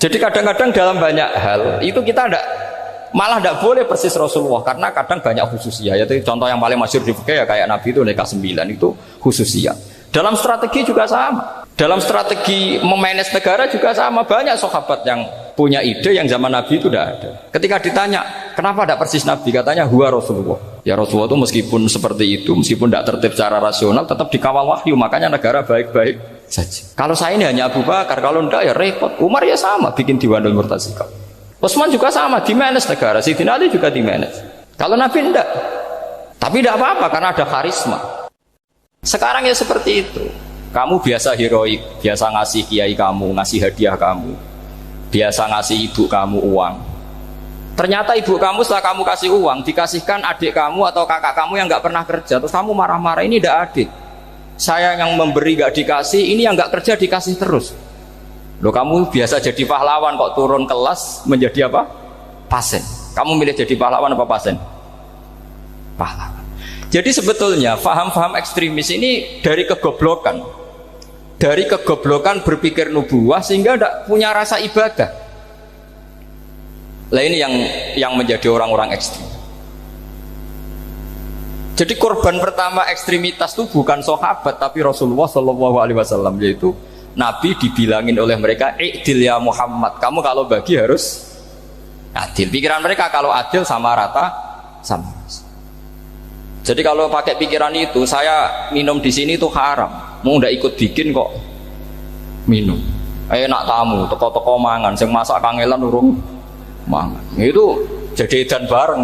Jadi kadang-kadang dalam banyak hal itu kita malah tidak boleh persis Rasulullah, karena kadang banyak khususiyah. Yaitu contoh yang paling masyhur di fikih ya kayak Nabi itu nikah 9 itu khususiyah. Dalam strategi juga sama. Dalam strategi memanage negara juga sama. Banyak sahabat yang punya ide yang zaman Nabi itu tidak ada. Ketika ditanya kenapa tidak persis Nabi, katanya huwa Rasulullah. Ya Rasulullah itu meskipun seperti itu, meskipun tidak tertib secara rasional, tetap dikawal wahyu, makanya negara baik-baik saja. Kalau saya ini hanya Abu Bakar, kalau tidak ya repot. Umar ya sama, bikin Diwanul Murtasikab. Utsman juga sama, di-manage negara. Sayyidina Ali juga di-manage. Kalau Nabi tidak. Tapi tidak apa-apa karena ada karisma. Sekarang ya seperti itu. Kamu biasa heroik, biasa ngasih kiai kamu, ngasih hadiah kamu, biasa ngasih ibu kamu uang. Ternyata ibu kamu setelah kamu kasih uang, dikasihkan adik kamu atau kakak kamu yang nggak pernah kerja, terus kamu marah-marah, ini tidak adil. Saya yang memberi nggak dikasih, ini yang nggak kerja dikasih terus. Loh, kamu biasa jadi pahlawan kok turun kelas menjadi apa? Pasien. Kamu milih jadi pahlawan apa pasien? Pahlawan. Jadi sebetulnya faham-faham ekstremis ini dari kegoblokan. Dari kegoblokan berpikir nubuwah sehingga tidak punya rasa ibadah. Lah ini yang menjadi orang-orang ekstrim. Jadi korban pertama ekstremitas itu bukan sahabat tapi Rasulullah SAW, yaitu Nabi dibilangin oleh mereka, "I'dil ya Muhammad." Kamu kalau bagi harus adil. Pikiran mereka kalau adil sama rata sama. Jadi kalau pakai pikiran itu, saya minum di sini itu haram. Mau ndak ikut bikin kok minum. Enak tamu, toko-toko mangan, sing masak kangelan urung mangan. Itu jadi edan bareng.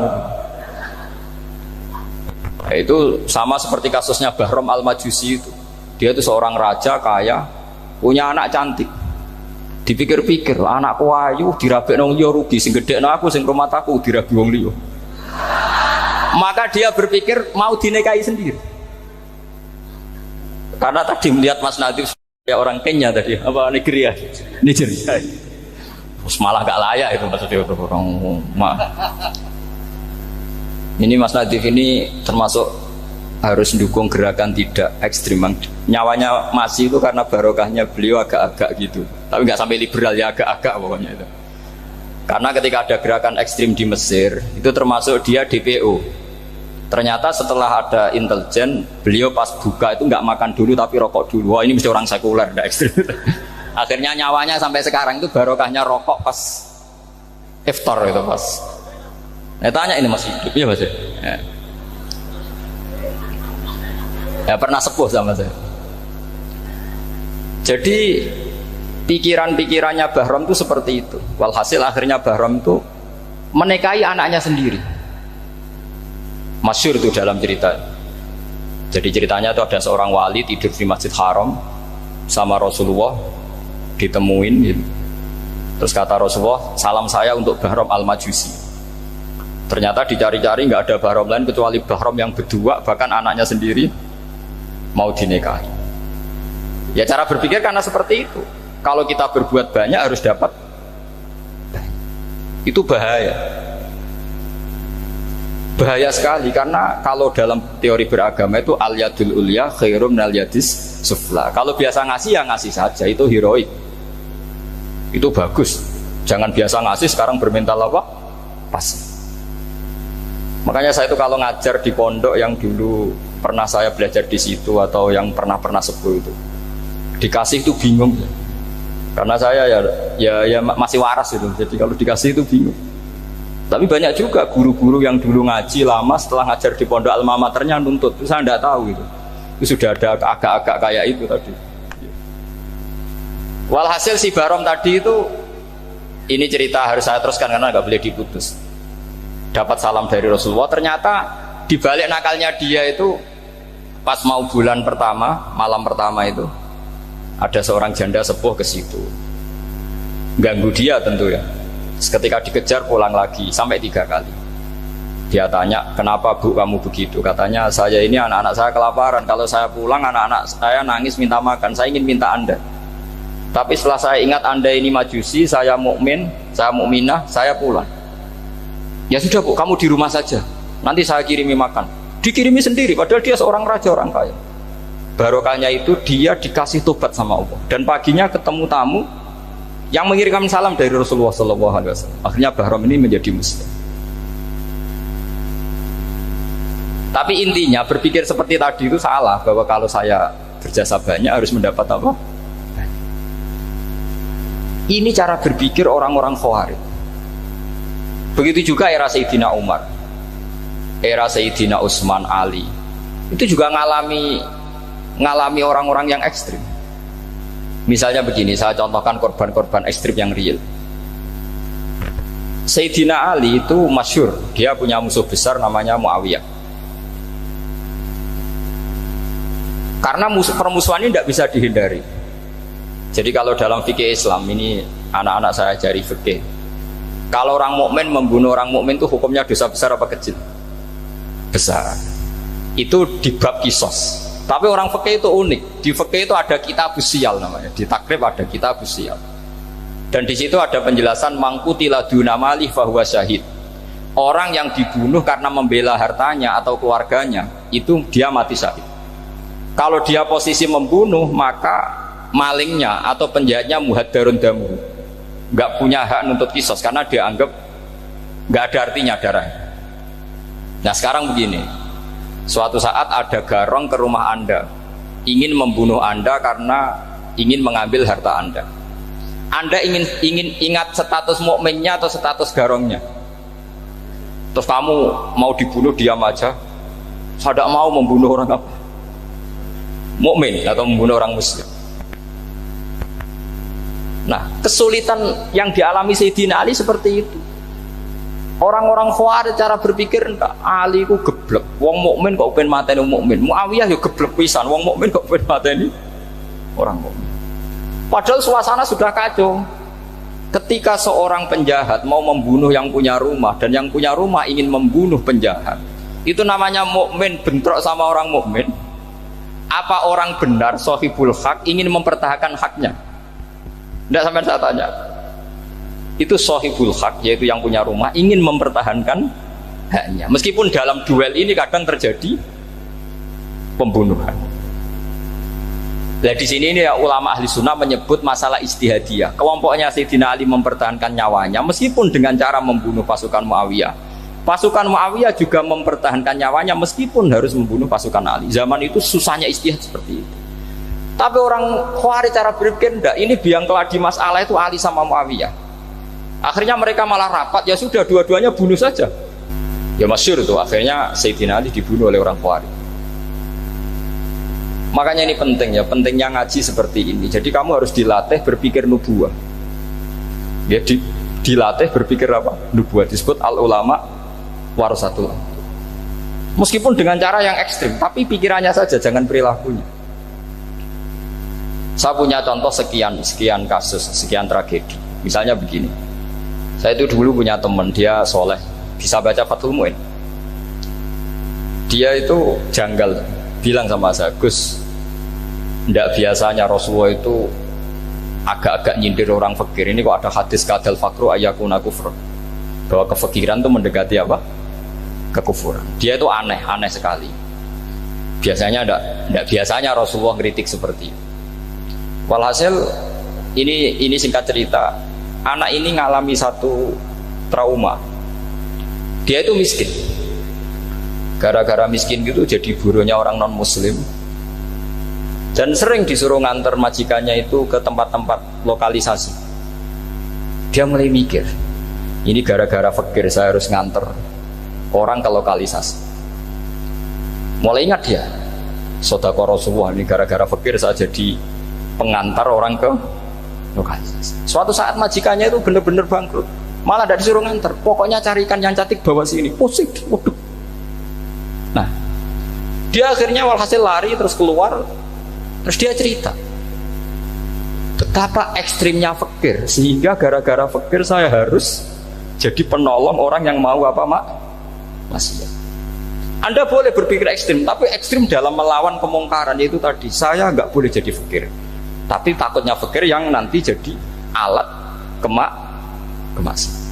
Itu sama seperti kasusnya Bahram Al-Majusi itu. Dia itu seorang raja kaya, punya anak cantik. Dipikir-pikir, anakku ayu dirabek nang liya rugi, sing gedhekno aku sing rumah aku dirabi wong liya. Maka dia berpikir mau dinikahi sendiri. Karena tadi melihat Mas Nadif ya orang Kenya tadi, apa Nigeria. Terus malah gak layak itu maksudnya orang Ini Mas Nadif ini termasuk harus mendukung gerakan tidak ekstrim. Nyawanya masih itu karena barokahnya beliau agak-agak gitu. Tapi nggak sampai liberal ya, agak-agak pokoknya itu. Karena ketika ada gerakan ekstrim di Mesir, itu termasuk dia DPO. Ternyata setelah ada intelijen, beliau pas buka itu nggak makan dulu tapi rokok dulu. Wah, ini mesti orang sekuler, tidak ekstrim. Akhirnya nyawanya sampai sekarang itu barokahnya rokok pas iftar itu pas. Nah, tanya ini masih hidup ya Mas? Ya pernah sepuh sama saya. Jadi pikiran-pikirannya Bahram itu seperti itu. Walhasil akhirnya Bahram itu menikahi anaknya sendiri. Masyhur itu dalam cerita. Jadi ceritanya itu ada seorang wali tidur di Masjid Haram sama Rasulullah, ditemuin gitu. Terus kata Rasulullah, salam saya untuk Bahram Al-Majusi. Ternyata dicari-cari nggak ada Bahram lain kecuali Bahram yang berdua, bahkan anaknya sendiri mau dinikahi. Ya cara berpikir karena seperti itu. Kalau kita berbuat banyak harus dapat. Itu bahaya. Bahaya sekali karena kalau dalam teori beragama itu al-yadul ulya khairum minal yadis sufla. Kalau biasa ngasih ya ngasih saja, itu heroik. Itu bagus. Jangan biasa ngasih sekarang bermental apa? Pasif. Makanya saya itu kalau ngajar di pondok yang dulu pernah saya belajar di situ atau yang pernah sepuh itu, dikasih itu bingung. Karena saya ya masih waras itu. Jadi kalau dikasih itu bingung. Tapi banyak juga guru-guru yang dulu ngaji lama setelah ngajar di pondok alma maternya nuntut. Itu saya tidak tahu itu. Itu sudah ada agak-agak kayak itu tadi. Walhasil si Bahram tadi itu, ini cerita harus saya teruskan karena nggak boleh diputus. Dapat salam dari Rasulullah. Ternyata di balik nakalnya dia itu pas mau bulan pertama, malam pertama itu ada seorang janda sepuh ke situ. Ganggu dia tentu ya. Ketika dikejar pulang lagi sampai 3 kali. Dia tanya, kenapa Bu kamu begitu? Katanya, saya ini anak-anak saya kelaparan. Kalau saya pulang anak-anak saya nangis minta makan. Saya ingin minta Anda. Tapi setelah saya ingat Anda ini majusi, saya mukmin, saya mukminah, saya pulang. Ya sudah Bu, kamu di rumah saja. Nanti saya kirimi makan. Dikirimi sendiri, padahal dia seorang raja, orang kaya. Barokahnya itu dia dikasih tobat sama Allah. Dan paginya ketemu tamu, yang mengirimkan salam dari Rasulullah SAW. Akhirnya Bahram ini menjadi muslim. Tapi intinya berpikir seperti tadi itu salah, bahwa kalau saya berjasa banyak harus mendapat apa? Ini cara berpikir orang-orang Khawarij. Begitu juga era Sayyidina Umar, era Sayyidina Utsman, Ali. Itu juga ngalami orang-orang yang ekstrim. Misalnya begini, saya contohkan korban-korban ekstrim yang real. Sayyidina Ali itu masyhur, dia punya musuh besar namanya Muawiyah. Karena permusuhan ini tidak bisa dihindari. Jadi kalau dalam fikih Islam ini, anak-anak saya ajari fikih. Kalau orang mukmin membunuh orang mukmin itu hukumnya dosa besar apa kecil? Besar. Itu di bab kisos. Tapi orang fikih itu unik. Di fikih itu ada kitab usial namanya. Di takrib ada kitab usial. Dan di situ ada penjelasan mangkutila dunamali fahuwa syahid. Orang yang dibunuh karena membela hartanya atau keluarganya, itu dia mati syahid. Kalau dia posisi membunuh, maka malingnya atau penjahatnya muhaddarun damu, nggak punya hak nuntut kisos karena dianggap nggak ada artinya darahnya. Nah sekarang begini, suatu saat ada garong ke rumah Anda, ingin membunuh Anda karena ingin mengambil harta Anda. Anda ingin ingat status mukminnya atau status garongnya. Terus kamu mau dibunuh diam aja. Saya tidak mau membunuh orang apa? Mukmin atau membunuh orang muslim. Nah, kesulitan yang dialami Sayyidina Ali seperti itu. Orang-orang Khawarij cara berpikir enggak, Ali ku geblek. Wong mukmin kok pengen mateni wong mukmin. Muawiyah yo geblek pisan, wong mukmin kok pengen mateni orang mukmin. Padahal suasana sudah kacau. Ketika seorang penjahat mau membunuh yang punya rumah dan yang punya rumah ingin membunuh penjahat, itu namanya mukmin bentrok sama orang mukmin. Apa orang benar sahibul hak ingin mempertahankan haknya? Tidak sampai saya tanya. Itu sahibul hak, yaitu yang punya rumah ingin mempertahankan haknya. Meskipun dalam duel ini kadang terjadi pembunuhan. Nah di sini ini ya, ulama ahli sunnah menyebut masalah ijtihadiyah. Kelompoknya Sayyidina Ali mempertahankan nyawanya meskipun dengan cara membunuh pasukan Muawiyah. Pasukan Muawiyah juga mempertahankan nyawanya meskipun harus membunuh pasukan Ali. Zaman itu susahnya ijtihad seperti itu. Tapi orang Khawarij cara berpikir enggak, ini biang keladi masalah itu Ali sama Muawiyah. Akhirnya mereka malah rapat, ya sudah dua-duanya bunuh saja. Ya masyhur itu, akhirnya Sayyidina Ali dibunuh oleh orang Khawarij. Makanya ini penting ya, pentingnya ngaji seperti ini. Jadi kamu harus dilatih berpikir nubuwah. Ya dilatih berpikir apa? Nubuwah, disebut al-ulama warasatul. Meskipun dengan cara yang ekstrim, tapi pikirannya saja, jangan perilakunya. Saya punya contoh sekian kasus, sekian tragedi. Misalnya begini, saya itu dulu punya teman, dia soleh, bisa baca Fathul Mu'in. Dia itu janggal, bilang sama saya, Gus, tidak biasanya Rasulullah itu agak-agak nyindir orang fakir. Ini kok ada hadis kadal fakru ayakuna kufur, bahwa kefakiran itu mendekati apa? Kekufuran. Dia itu aneh sekali. Biasanya tidak biasanya Rasulullah kritik seperti itu. Walhasil ini singkat cerita, anak ini ngalami satu trauma. Dia itu miskin. Gara-gara miskin gitu jadi burunya orang non muslim. Dan sering disuruh nganter majikannya itu ke tempat-tempat lokalisasi. Dia mulai mikir, ini gara-gara fakir saya harus nganter orang ke lokalisasi. Mulai ingat dia, sedekah Rasulullah, ini gara-gara fakir saya jadi pengantar orang ke lokalisasi. Suatu saat majikannya itu benar-benar bangkrut, malah tidak disuruh nganter, pokoknya carikan yang cantik bawa sini. Pusing, waduh. Nah, dia akhirnya walhasil lari terus keluar, terus dia cerita betapa ekstrimnya fakir, sehingga gara-gara fakir saya harus jadi penolong orang yang mau apa maksiat. Anda boleh berpikir ekstrim, tapi ekstrim dalam melawan kemungkaran, yaitu tadi, saya nggak boleh jadi fakir, tapi takutnya fakir yang nanti jadi alat kemaksiatan.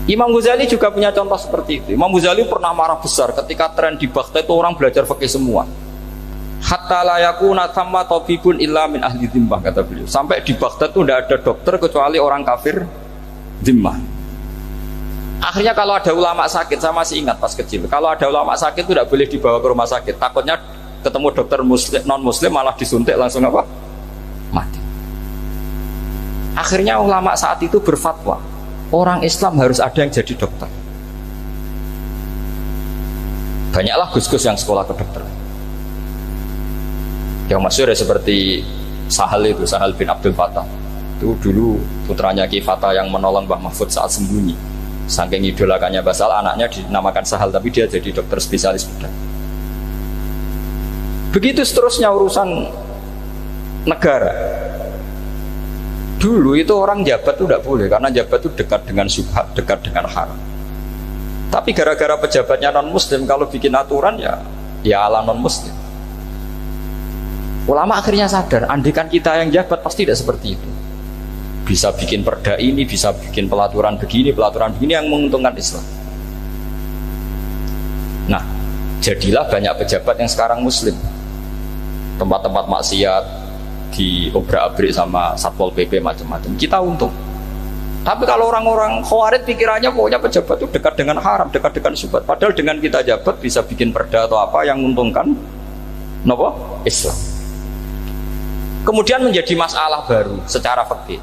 Imam Ghazali juga punya contoh seperti itu. Imam Ghazali pernah marah besar ketika tren di Baghdad itu orang belajar fikih semua. Hatta la yakuna thamma tabibun illa min ahli dzimmah, kata beliau. Sampai di Baghdad itu tidak ada dokter kecuali orang kafir dzimmah. Akhirnya kalau ada ulama sakit, saya masih ingat pas kecil, kalau ada ulama sakit itu tidak boleh dibawa ke rumah sakit, takutnya ketemu dokter muslim, non muslim malah disuntik langsung apa? Mati. Akhirnya ulama saat itu berfatwa, orang Islam harus ada yang jadi dokter. Banyaklah gus-gus yang sekolah kedokteran. Yang masyhur ya seperti Sahal itu, Sahal bin Abdul Fattah. Itu dulu putranya Ki Fattah yang menolong Mbah Mahfud saat sembunyi. Saking idolakannya Basal, anaknya dinamakan Sahal, tapi dia jadi dokter spesialis bedah. Begitu seterusnya urusan negara. Dulu itu orang jabat itu tidak boleh, karena jabat itu dekat dengan syubhat, dekat dengan haram. Tapi gara-gara pejabatnya non muslim, kalau bikin aturan ya ala non muslim. Ulama akhirnya sadar, andikan kita yang jabat pasti tidak seperti itu. Bisa bikin perda ini, bisa bikin pelaturan begini yang menguntungkan Islam. Nah, jadilah banyak pejabat yang sekarang muslim. Tempat-tempat maksiat diobrak-abrik sama Satpol PP macam-macam. Kita untung. Tapi kalau orang-orang khawarij pikirannya pokoknya pejabat itu dekat dengan haram, dekat dengan syubhat. Padahal dengan kita jabat bisa bikin perda atau apa yang menguntungkan Islam. Kemudian menjadi masalah baru secara fikih.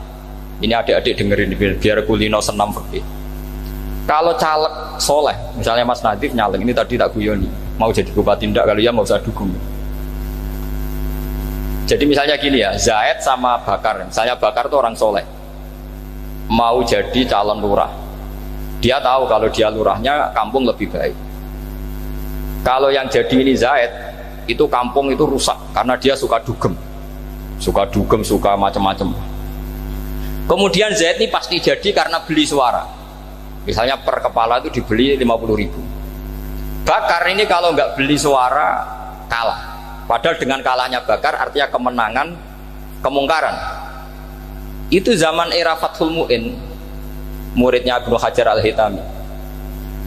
Ini adik-adik dengerin biar kulino senam fikih. Kalau caleg soleh, misalnya Mas Nadif nyaleng, ini tadi tak guyoni, mau jadi bupati ndak, kalau ya mau usah dukung. Jadi misalnya gini ya, Zaid sama Bakar, misalnya Bakar itu orang soleh, mau jadi calon lurah. Dia tahu kalau dia lurahnya kampung lebih baik. Kalau yang jadi ini Zaid, itu kampung itu rusak karena dia suka dugem, suka macam-macam. Kemudian Zaid ini pasti jadi karena beli suara. Misalnya per kepala itu dibeli 50.000. Bakar ini kalau nggak beli suara kalah. Padahal dengan kalahnya Bakar artinya kemenangan, kemungkaran. Itu zaman era Fathul Mu'in, muridnya Ibnu Hajar Al-Hitami.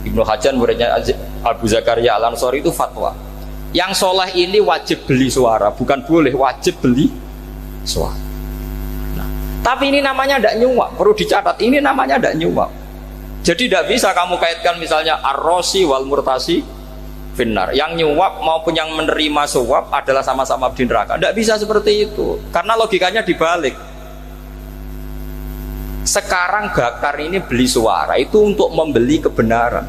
Ibnu Hajar muridnya Abu Zakaria Al-Ansori itu fatwa. Yang soleh ini wajib beli suara, bukan boleh, wajib beli suara. Tapi ini namanya tidak nyuap, perlu dicatat, ini namanya tidak nyuap. Jadi tidak bisa kamu kaitkan misalnya ar-rosi wal murtasi finnar. Yang nyuap maupun yang menerima suap adalah sama-sama di neraka. Tidak bisa seperti itu, karena logikanya dibalik. Sekarang Bakar ini beli suara itu untuk membeli kebenaran,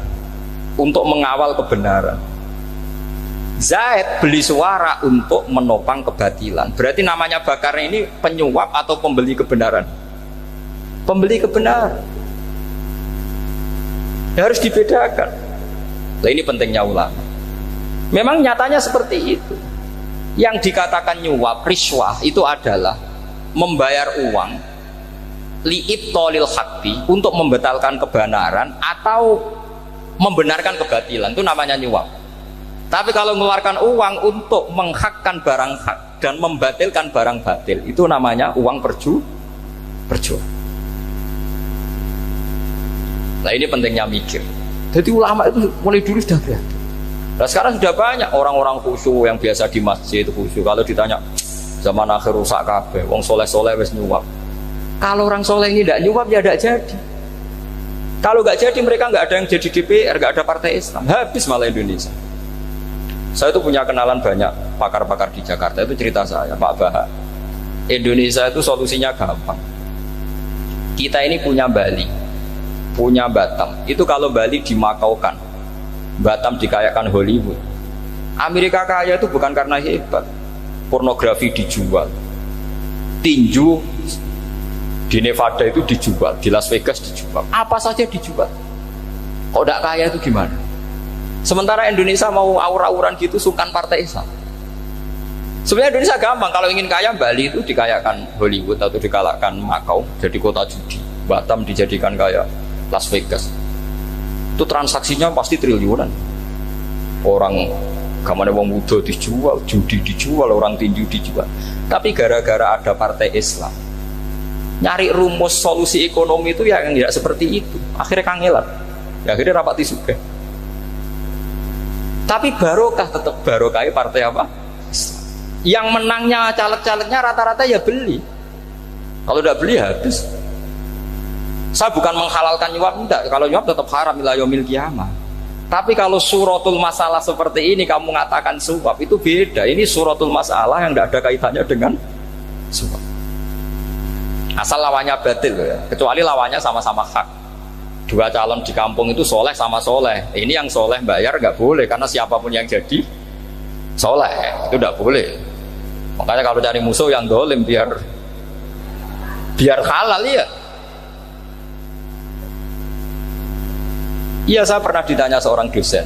untuk mengawal kebenaran. Zaid beli suara untuk menopang kebatilan. Berarti namanya Bakar ini penyuap atau pembeli kebenaran? Pembeli kebenaran. Ya, harus dibedakan. Nah, ini pentingnya ulama. Memang nyatanya seperti itu. Yang dikatakan nyuap, riswah itu adalah membayar uang li'ibtolil haqqi, untuk membatalkan kebenaran atau membenarkan kebatilan, itu namanya nyuap. Tapi kalau mengeluarkan uang untuk menghakkan barang hak dan membatilkan barang batil, itu namanya uang perjuangan. Nah, ini pentingnya mikir. Jadi ulama itu mulai dulu sudah berhati. Nah, sekarang sudah banyak orang-orang khusyuk yang biasa di masjid itu khusyuk. Kalau ditanya zaman akhir rusak kabeh, wong soleh-soleh wis nyuap. Kalau orang soleh ini tidak nyuap ya tidak jadi. Kalau nggak jadi mereka nggak ada yang jadi DPR, nggak ada partai Islam, habis malah Indonesia. Saya itu punya kenalan banyak pakar-pakar di Jakarta, itu cerita saya, Pak Baha. Indonesia itu solusinya gampang. Kita ini punya Bali, punya Batam. Itu kalau Bali dimakaukan, Batam dikayakan Hollywood. Amerika kaya itu bukan karena hebat. Pornografi dijual, tinju di Nevada itu dijual, di Las Vegas dijual, apa saja dijual. Kok tidak kaya itu gimana? Sementara Indonesia mau aur-auran gitu, sungkan partai Islam. Sebenarnya Indonesia gampang, kalau ingin kaya Bali itu dikayakan Hollywood atau dikalahkan Makau jadi kota judi, Batam dijadikan kaya Las Vegas. Itu transaksinya pasti triliunan. Orang kamane wong muda dijual, judi dijual, orang tinju dijual. Tapi gara-gara ada partai Islam, nyari rumus solusi ekonomi itu yang tidak seperti itu. Akhirnya kangelan. Ya, akhirnya rapati suka. Tapi barokah tetap barokah partai apa? Islam. Yang menangnya caleg-calegnya rata-rata ya beli. Kalau tidak beli habis. Saya bukan menghalalkan nyuap, enggak. Kalau nyuap tetap haram ila yaumil qiyamah. Tapi kalau suratul masalah seperti ini kamu mengatakan suap, itu beda. Ini suratul masalah yang tidak ada kaitannya dengan suap. Asal lawannya batil ya. Kecuali lawannya sama-sama hak. Dua calon di kampung itu soleh sama soleh. Ini yang soleh bayar nggak boleh karena siapapun yang jadi soleh itu nggak boleh. Makanya kalau cari musuh yang dolim biar halal ya. Iya, saya pernah ditanya seorang dosen,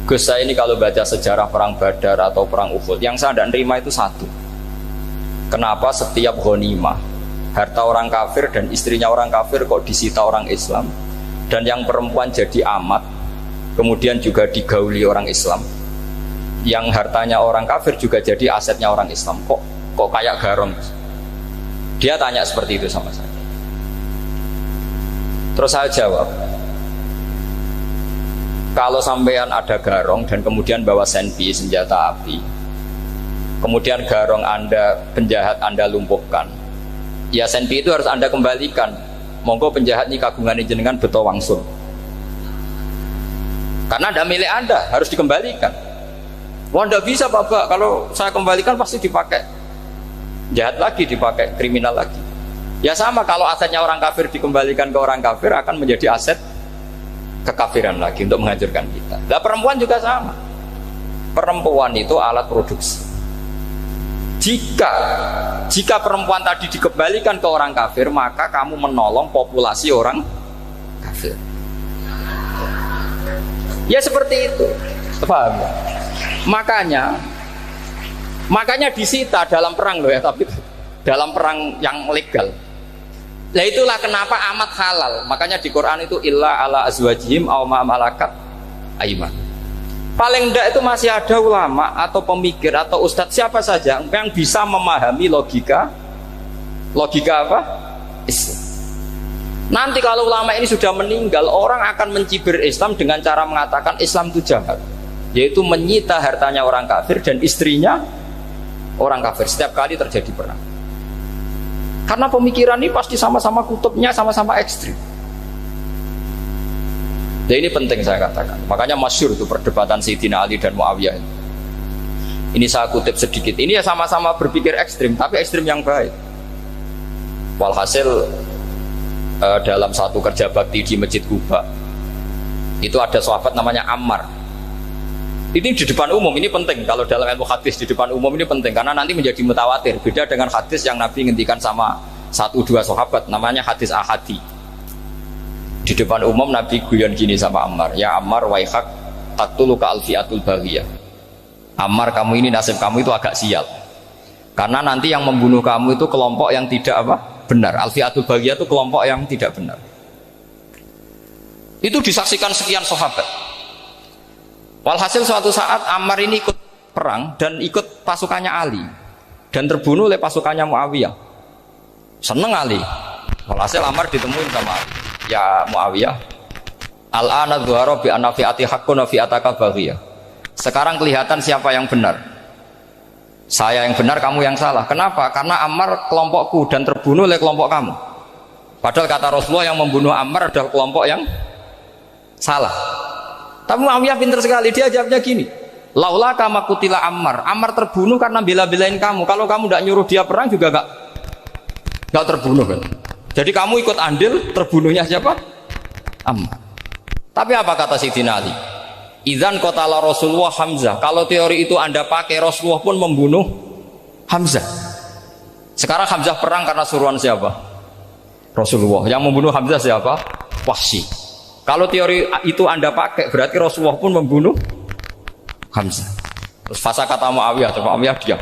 Gus, saya ini kalau baca sejarah perang Badar atau perang Uhud, yang saya tidak terima itu satu, kenapa setiap ghanimah harta orang kafir dan istrinya orang kafir kok disita orang Islam, dan yang perempuan jadi amat kemudian juga digauli orang Islam, yang hartanya orang kafir juga jadi asetnya orang Islam, kok kayak garong. Dia tanya seperti itu sama saya. Terus saya jawab, kalau sampean ada garong dan kemudian bawa senpi, senjata api, kemudian garong Anda, penjahat Anda lumpuhkan, ya senpi itu harus Anda kembalikan. Monggo penjahat ini kagungan jenengan beto wangsul, karena ada milik Anda, harus dikembalikan. Wah, tidak bisa Bapak, kalau saya kembalikan pasti dipakai jahat lagi, dipakai kriminal lagi. Ya sama, kalau asetnya orang kafir dikembalikan ke orang kafir akan menjadi aset kekafiran lagi untuk menghancurkan kita. Nah, perempuan juga sama. Perempuan itu alat produksi. Jika perempuan tadi dikembalikan ke orang kafir, maka kamu menolong populasi orang kafir. Ya seperti itu. Paham ya? Makanya disita dalam perang loh ya, tapi dalam perang yang legal. Nah itulah kenapa amat halal. Makanya di Quran itu illa ala azwajihim aw ma malakat aiman. Paling enggak itu masih ada ulama atau pemikir atau ustadz siapa saja yang bisa memahami logika apa? Islam. Nanti kalau ulama ini sudah meninggal, orang akan mencibir Islam dengan cara mengatakan Islam itu jahat, yaitu menyita hartanya orang kafir dan istrinya orang kafir setiap kali terjadi perang. Karena pemikiran ini pasti sama-sama kutubnya sama-sama ekstrim. Nah ini penting saya katakan. Makanya masyhur itu perdebatan Sayyidina Ali dan Muawiyah. Ini saya kutip sedikit. Ini ya sama-sama berpikir ekstrim, tapi ekstrim yang baik. Walhasil dalam satu kerja bakti di Masjid Kuba, itu ada sahabat namanya Ammar. Ini di depan umum, ini penting. Kalau dalam ilmu hadis di depan umum ini penting karena nanti menjadi mutawatir. Beda dengan hadis yang Nabi ngendikan sama 1-2 sahabat, namanya hadis ahadi. Di depan umum Nabi guyon gini sama Ammar, ya Ammar waihak taktuluka alfiatul baghiyah. Ammar, kamu ini nasib kamu itu agak sial. Karena nanti yang membunuh kamu itu kelompok yang tidak benar. Alfiatul baghiyah itu kelompok yang tidak benar. Itu disaksikan sekian sahabat. Walhasil suatu saat Ammar ini ikut perang dan ikut pasukannya Ali dan terbunuh oleh pasukannya Muawiyah. Seneng Ali. Walhasil Ammar ditemuin sama Ali. Ya Muawiyah, al-ana dhuhara bi anna fi'ati haqqun wa fi'ataka baghiyah. Sekarang kelihatan siapa yang benar. Saya yang benar, kamu yang salah. Kenapa? Karena Ammar kelompokku dan terbunuh oleh kelompok kamu. Padahal kata Rasulullah yang membunuh Ammar adalah kelompok yang salah. Tapi Muawiyah pintar sekali, dia jawabnya gini, laula kama kutila Ammar, Ammar terbunuh karena bela-belain kamu. Kalau kamu tidak nyuruh dia perang juga gak terbunuh kan. Jadi kamu ikut andil terbunuhnya siapa? Ammar. Tapi apa kata Sayyidina Ali? Idzan qatala Rasulullah Hamzah. Kalau teori itu Anda pakai, Rasulullah pun membunuh Hamzah. Sekarang Hamzah perang karena suruhan siapa? Rasulullah. Yang membunuh Hamzah siapa? Wahsy. Kalau teori itu Anda pakai, berarti Rasulullah pun membunuh Hamzah. Terus fasa kata Muawiyah, diam.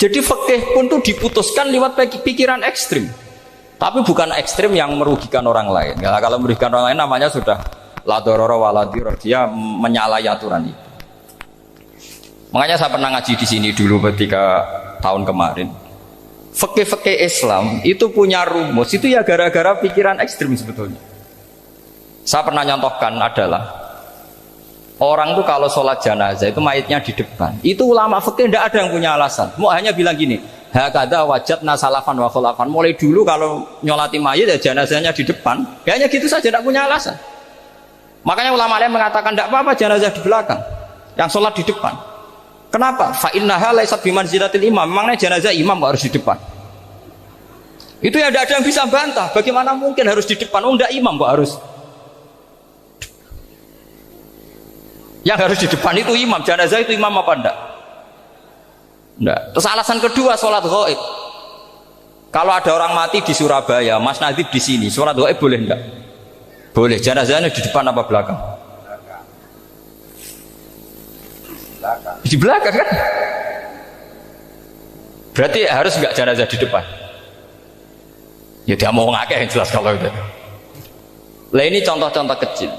Jadi fikih pun tuh diputuskan lewat pikiran ekstrim. Tapi bukan ekstrim yang merugikan orang lain. Ya, kalau merugikan orang lain namanya sudah la dororo wala dirar, dia menyalahi aturan itu. Makanya saya pernah ngaji di sini dulu ketika tahun kemarin. Fikih-fikih Islam itu punya rumus, itu ya gara-gara pikiran ekstrim sebetulnya. Saya pernah nyontohkan adalah Orang tuh kalau sholat jenazah itu mayitnya di depan. Itu ulama fikih tidak ada yang punya alasan. Mau hanya bilang gini, hakada wajadna salafan wa khulafan. Mulai dulu kalau nyolati mayit ya jenazahnya di depan. Ya hanya gitu saja, tidak punya alasan. Makanya ulama lain mengatakan tidak apa-apa jenazah di belakang, yang sholat di depan. Kenapa? Fa innaha laysat bimanzilatil imam. Memangnya jenazah imam kok harus di depan? Itu ya tidak ada yang bisa bantah. Bagaimana mungkin harus di depan? Oh tidak, imam kok harus. Yang harus di depan itu imam. Jenazah itu imam apa enggak? Enggak. Terus alasan kedua, sholat ghaib. Kalau ada orang mati di Surabaya, Mas Nadib di sini, sholat ghaib boleh enggak? Boleh. Jenazahnya di depan apa belakang? Di belakang kan? Berarti harus enggak jenazah di depan? Ya dia mau ngakeh yang jelas kalau itu. Lah ini contoh-contoh kecil.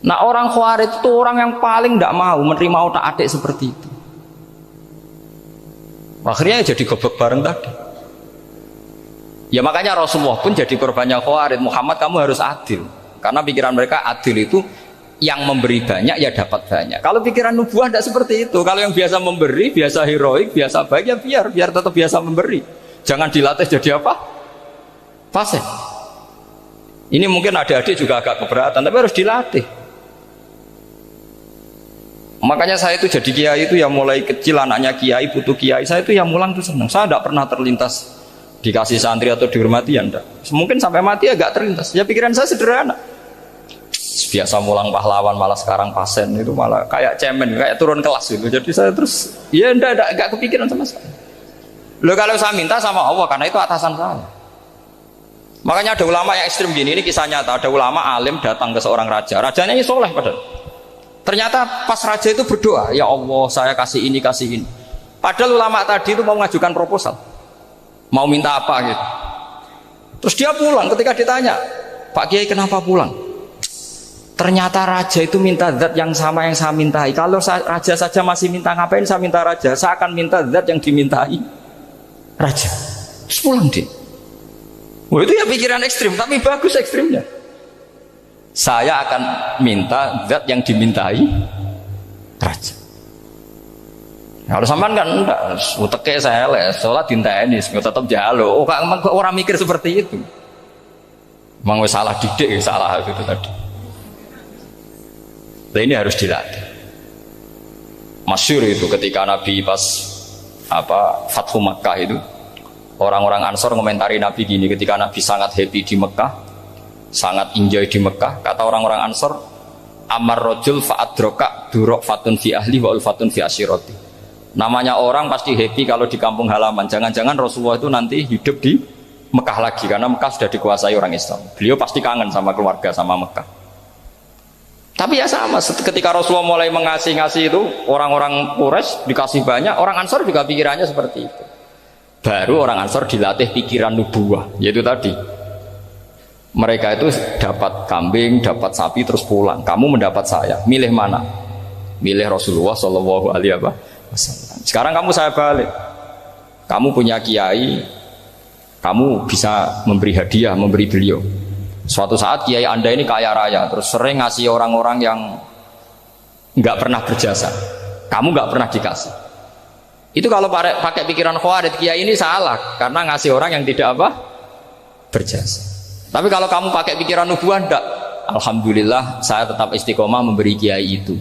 Nah orang Khawarij itu orang yang paling tidak mau menerima otak-atik seperti itu. Akhirnya jadi goblok bareng tadi. Ya makanya Rasulullah pun jadi korbannya Khawarij. Muhammad kamu harus adil. Karena pikiran mereka adil itu yang memberi banyak ya dapat banyak. Kalau pikiran nubuah tidak seperti itu. Kalau yang biasa memberi, biasa heroik, biasa baik ya biar tetap biasa memberi. Jangan dilatih jadi apa? Fasih. Ini mungkin adik-adik juga agak keberatan, tapi harus dilatih. Makanya saya itu jadi kiai itu ya mulai kecil anaknya kiai, putu kiai, saya itu ya mulang tuh senang. Saya tidak pernah terlintas dikasih santri atau dihormati ya enggak. Mungkin sampai mati agak terlintas. Ya pikiran saya sederhana. Biasa mulang pahlawan malah sekarang pasen itu malah kayak cemen, kayak turun kelas gitu. Jadi saya terus ya enggak kepikiran sama sekali. Loh kalau saya minta sama Allah karena itu atasan saya. Makanya ada ulama yang ekstrim gini, ini kisah nyata. Ada ulama alim datang ke seorang raja. Rajanya ini soleh padahal. Ternyata pas raja itu berdoa, ya Allah saya kasih ini, kasih ini. Padahal ulama tadi itu mau mengajukan proposal, mau minta apa gitu. Terus dia pulang ketika ditanya, Pak Kiai kenapa pulang? Ternyata raja itu minta zat yang sama yang saya mintai. Kalau raja saja masih minta, ngapain saya minta raja? Saya akan minta zat yang dimintai raja. Terus pulang dia. Wah itu ya pikiran ekstrim, tapi bagus ekstrimnya. Saya akan minta zat yang dimintai raja. Kalau sampean kan enggak, uteke saya les, sholat dinteni, tetap jalo. Oh, orang mikir seperti itu. Emang salah didik, salah itu tadi. Nah, ini harus dilatih. Masyhur itu ketika Nabi pas Fathu Makkah itu, orang-orang Ansor komentari Nabi gini, ketika Nabi sangat happy di Mekah, sangat enjoy di Mekah, kata orang-orang Ansor, amar rojul fa'adroka durok fatun fi ahli wa ulfatun fi asyiroti. Namanya orang pasti happy kalau di kampung halaman. Jangan-jangan Rasulullah itu nanti hidup di Mekah lagi, karena Mekah sudah dikuasai orang Islam. Beliau pasti kangen sama keluarga, sama Mekah. Tapi ya sama, ketika Rasulullah mulai ngasih itu, orang-orang Quraisy dikasih banyak, orang Ansor juga pikirannya seperti itu. Baru orang Ansor dilatih pikiran nubuwah, yaitu tadi. Mereka itu dapat kambing, dapat sapi terus pulang. Kamu mendapat saya, milih mana? Milih Rasulullah Shallallahu Alaihi Wasallam. Sekarang kamu saya balik. Kamu punya kiai, kamu bisa memberi hadiah, memberi beliau. Suatu saat kiai Anda ini kaya raya, terus sering ngasih orang-orang yang nggak pernah berjasa. Kamu nggak pernah dikasih. Itu kalau pakai pikiran Khawarij, kiai ini salah karena ngasih orang yang tidak berjasa. Tapi kalau kamu pakai pikiran nubuah, enggak. Alhamdulillah saya tetap istiqomah memberi kiai itu.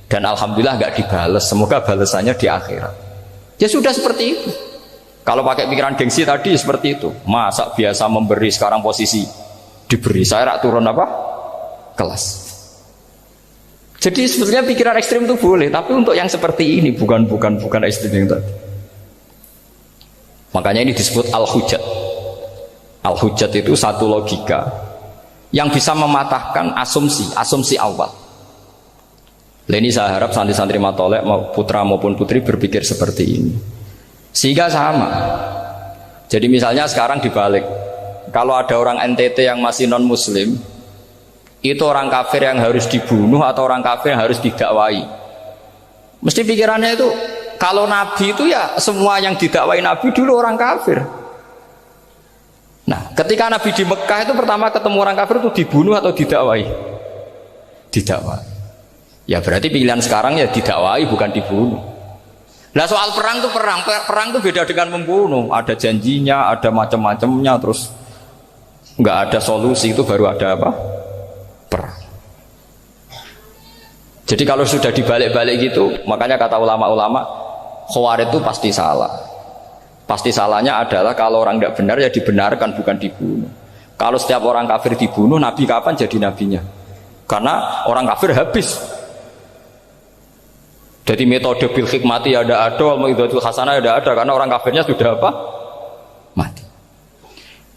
Dan alhamdulillah enggak dibales. Semoga balasannya di akhirat. Ya sudah seperti itu. Kalau pakai pikiran gengsi tadi seperti itu. Masa biasa memberi sekarang posisi diberi, saya rak turun kelas. Jadi sebetulnya pikiran ekstrim itu boleh, tapi untuk yang seperti ini bukan ekstrim yang tadi. Makanya ini disebut al-hujjat. Al-hujjat itu satu logika yang bisa mematahkan asumsi awal. Ini saya harap santri-santri matolek putra maupun putri berpikir seperti ini, sehingga sama. Jadi misalnya sekarang dibalik, kalau ada orang NTT yang masih non muslim, itu orang kafir yang harus dibunuh atau orang kafir yang harus didakwai. Mesti pikirannya itu, kalau Nabi itu ya semua yang didakwai Nabi dulu orang kafir. Nah, ketika Nabi di Mekah itu pertama ketemu orang kafir itu dibunuh atau didakwai? Didakwai. Ya berarti pilihan sekarang ya didakwai bukan dibunuh. Nah soal perang tuh perang tuh beda dengan membunuh. Ada janjinya, ada macam-macamnya, terus nggak ada solusi, itu baru ada apa? Perang. Jadi kalau sudah dibalik-balik gitu, makanya kata ulama-ulama, Khawarij itu pasti salah. Pasti salahnya adalah kalau orang tidak benar ya dibenarkan, bukan dibunuh. Kalau setiap orang kafir dibunuh, Nabi kapan jadi nabinya? Karena orang kafir habis. Jadi metode bil hikmati ya ada, mau'izatul hasanah ya ada, karena orang kafirnya sudah apa? Mati.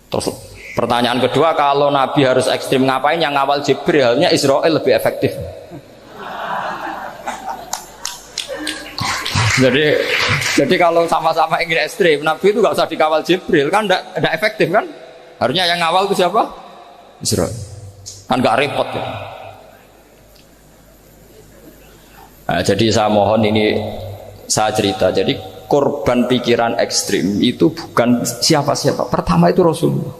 Terus pertanyaan kedua, kalau Nabi harus ekstrim ngapain? Yang ngawal Jibril, halnya Israel lebih efektif. Jadi kalau sama-sama ingin ekstrim, Nabi itu nggak usah dikawal Jibril, kan tidak efektif kan? Harusnya yang ngawal itu siapa? Israel. Kan nggak repot ya. Nah, jadi saya mohon ini saya cerita. Jadi korban pikiran ekstrim itu bukan siapa-siapa. Pertama itu Rasulullah.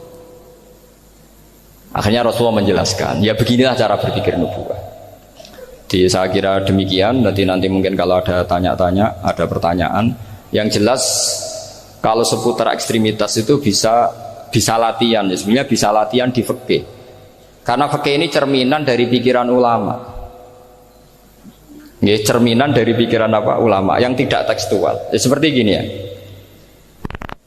Akhirnya Rasulullah menjelaskan, ya beginilah cara berpikir nubuwah. Jadi saya kira demikian. Nanti mungkin kalau ada tanya-tanya, ada pertanyaan. Yang jelas kalau seputar ekstremitas itu bisa latihan. Ya, sebenarnya bisa latihan di fikih. Karena fikih ini cerminan dari pikiran ulama. Ya, cerminan dari pikiran apa? Ulama yang tidak tekstual. Ya, seperti gini ya.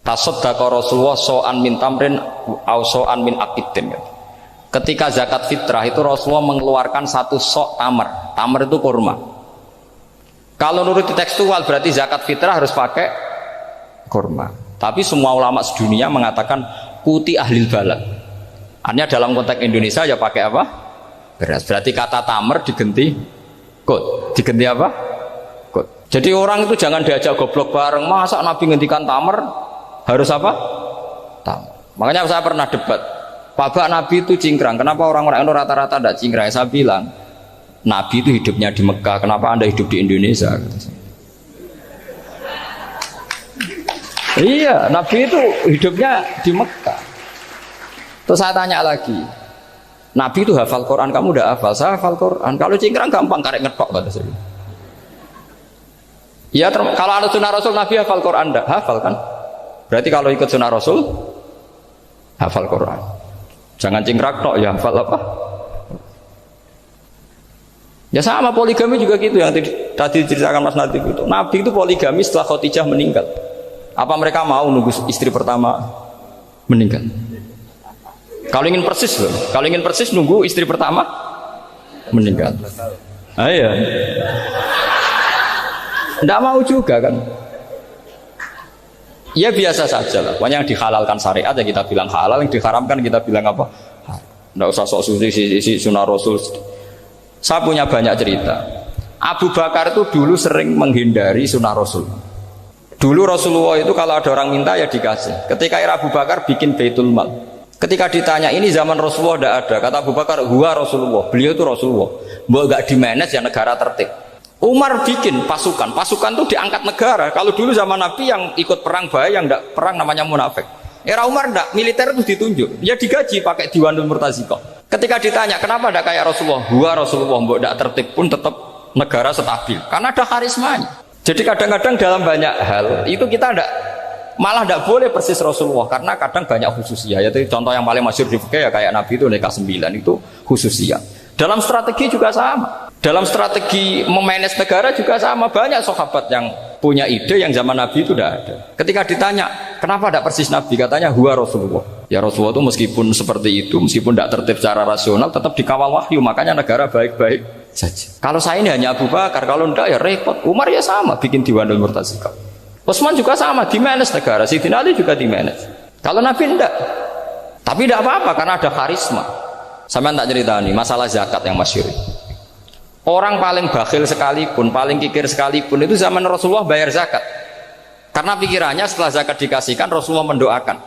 Tasaddaqa Rasulullah so'an min tamrin au so'an min aqidin. Ketika zakat fitrah itu Rasulullah mengeluarkan satu sok tamar. Tamar itu kurma. Kalau menurut tekstual berarti zakat fitrah harus pakai kurma. Tapi semua ulama sedunia mengatakan kuti ahlil balad. Artinya dalam konteks Indonesia ya pakai apa? Beras. Berarti kata tamar diganti kut. Diganti apa? Kut. Jadi orang itu jangan diajak goblok bareng. Masa Nabi ngendikan tamar harus apa? Tamar. Makanya saya pernah debat. Pak Nabi itu cingkrang. Kenapa orang-orang itu rata-rata tidak cingkrang? Saya bilang, Nabi itu hidupnya di Mekah. Kenapa Anda hidup di Indonesia? Iya, Nabi itu hidupnya di Mekah. Terus saya tanya lagi, Nabi itu hafal Quran, kamu udah hafal? Saya hafal Quran. Kalau cingkrang gampang, karek ngetok kata saya. Ya, kalau ada sunnah Rasul, Nabi hafal Quran enggak? Hafal kan? Berarti kalau ikut sunnah Rasul, hafal Quran. Jangan cingkrak tok, ya hafal apa? Ya sama poligami juga gitu yang tadi diceritakan Mas Natif itu. Nabi itu poligami setelah Khadijah meninggal. Apa mereka mau nunggu istri pertama meninggal? Kalau ingin persis loh. Kalau ingin persis nunggu istri pertama meninggal. Ah iya. Nggak mau juga kan? Ya biasa saja lah. Pokoknya yang dihalalkan syariat ya kita bilang halal, yang diharamkan kita bilang apa? Nggak usah sok suci sunnah Rasul. Saya punya banyak cerita. Abu Bakar itu dulu sering menghindari sunnah Rasul. Dulu Rasulullah itu kalau ada orang minta ya dikasih. Ketika era Abu Bakar bikin Baitul Mal. Ketika ditanya ini zaman Rasulullah tidak ada, kata Abu Bakar, huwa Rasulullah. Beliau itu Rasulullah. Mbok gak dimanage ya negara tertib. Umar bikin pasukan itu diangkat negara. Kalau dulu zaman Nabi yang ikut perang bahaya, yang tidak perang namanya munafik. Era Umar tidak, militer itu ditunjuk. Ya digaji pakai Diwanul Murtaziqah. Ketika ditanya kenapa tidak kayak Rasulullah, huwa Rasulullah, mbok tidak tertib pun tetap negara stabil. Karena ada karismanya. Jadi kadang-kadang dalam banyak hal itu kita malah tidak boleh persis Rasulullah, karena kadang banyak khususiyah. Yaitu contoh yang paling masyhur di fikih ya kayak Nabi itu nikah 9 itu khususiyah. Dalam strategi juga sama. Dalam strategi memanage negara juga sama. Banyak sahabat yang punya ide yang zaman Nabi itu tidak ada. Ketika ditanya, kenapa tidak persis Nabi? Katanya, huwa Rasulullah. Ya Rasulullah itu meskipun seperti itu, meskipun tidak tertib secara rasional, tetap dikawal wahyu. Makanya negara baik-baik saja. Kalau saya ini hanya Abu Bakar, kalau tidak ya repot. Umar ya sama, bikin Diwanul Murtaziqah. Utsman juga sama, di-manage negara. Sayyidina Ali juga di-manage. Kalau Nabi tidak. Tapi tidak apa-apa, karena ada karisma. Sama tak cerita nih, masalah zakat yang masyhur. Orang paling bakhil sekalipun, paling kikir sekalipun itu zaman Rasulullah bayar zakat. Karena pikirannya setelah zakat dikasihkan, Rasulullah mendoakan.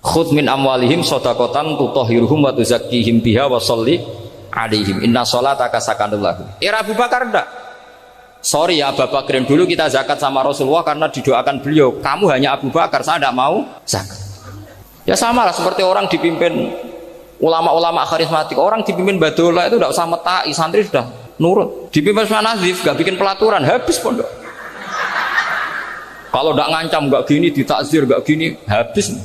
Khudh min amwalihim shadaqatan tutahhiruhum wa tuzakkihim biha wa sholli alaihim. Inna sholataka sakanul lahum. Era Abu Bakar enggak. Sorry ya Abu Bakrin, dulu kita zakat sama Rasulullah karena didoakan beliau. Kamu hanya Abu Bakar, saya tidak mau zakat. Ya sama lah seperti orang dipimpin ulama-ulama karismatik, orang dipimpin Badullah itu tidak usah metai, santri sudah nurut. Dipimpin Mas Nazif gak bikin pelaturan, habis pondok. Kalau ndak ngancam gak gini, ditakzir gak gini, habis.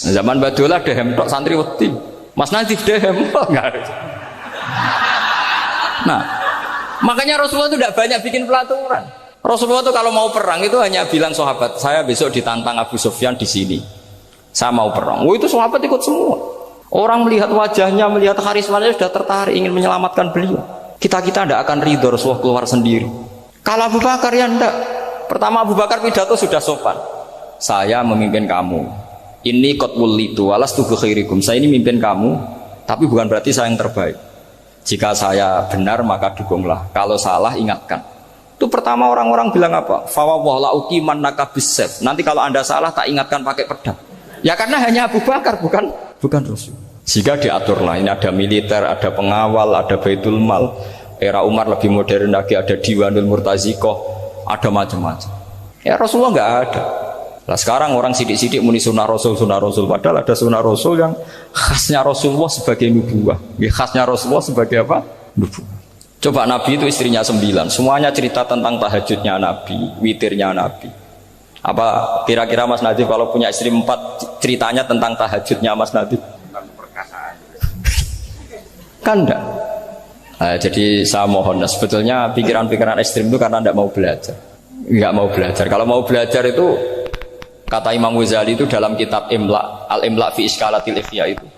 Zaman Badola dehem tok santri wedi. Mas Nazif dehem enggak. Nah, makanya Rasulullah itu tidak banyak bikin pelaturan. Rasulullah itu kalau mau perang itu hanya bilang sahabat, saya besok ditantang Abu Sufyan di sini. Saya mau perang. Itu sahabat ikut semua. Orang melihat wajahnya, melihat karismanya sudah tertarik ingin menyelamatkan beliau. Kita tidak akan ridho Rasulullah keluar sendiri. Kalau Abu Bakar ya enggak. Pertama Abu Bakar pidato sudah sopan. Saya memimpin kamu. Ini qatwul litu walastu bi khairikum. Saya ini memimpin kamu, tapi bukan berarti saya yang terbaik. Jika saya benar maka dukunglah. Kalau salah ingatkan. Itu pertama orang-orang bilang apa? Fawwah la uqiman naka bisayf. Nanti kalau Anda salah tak ingatkan pakai pedang. Ya karena hanya Abu Bakar bukan Rasul. Jika diaturlah ini ada militer, ada pengawal, ada baitul mal. Era Umar lebih modern lagi, ada Diwanul Murtazikoh, ada macam-macam. Ya Rasulullah nggak ada. Nah sekarang orang sidik-sidik muni sunnah Rasul, padahal ada sunnah Rasul yang khasnya Rasulullah sebagai nubuwah. Khasnya Rasulullah sebagai apa? Nubuwah. Coba Nabi itu istrinya 9, semuanya cerita tentang tahajudnya Nabi, witirnya Nabi. Apa kira-kira Mas Nadif kalau punya istri 4 ceritanya tentang tahajudnya Mas Nadif? Tentang perkasaan. Kan enggak? Nah, jadi saya mohon, sebetulnya pikiran-pikiran ekstrim itu karena enggak mau belajar. Enggak mau belajar. Kalau mau belajar itu kata Imam Ghazali itu dalam kitab Imla, Al-Imla fi Iskalatil Ikhya itu.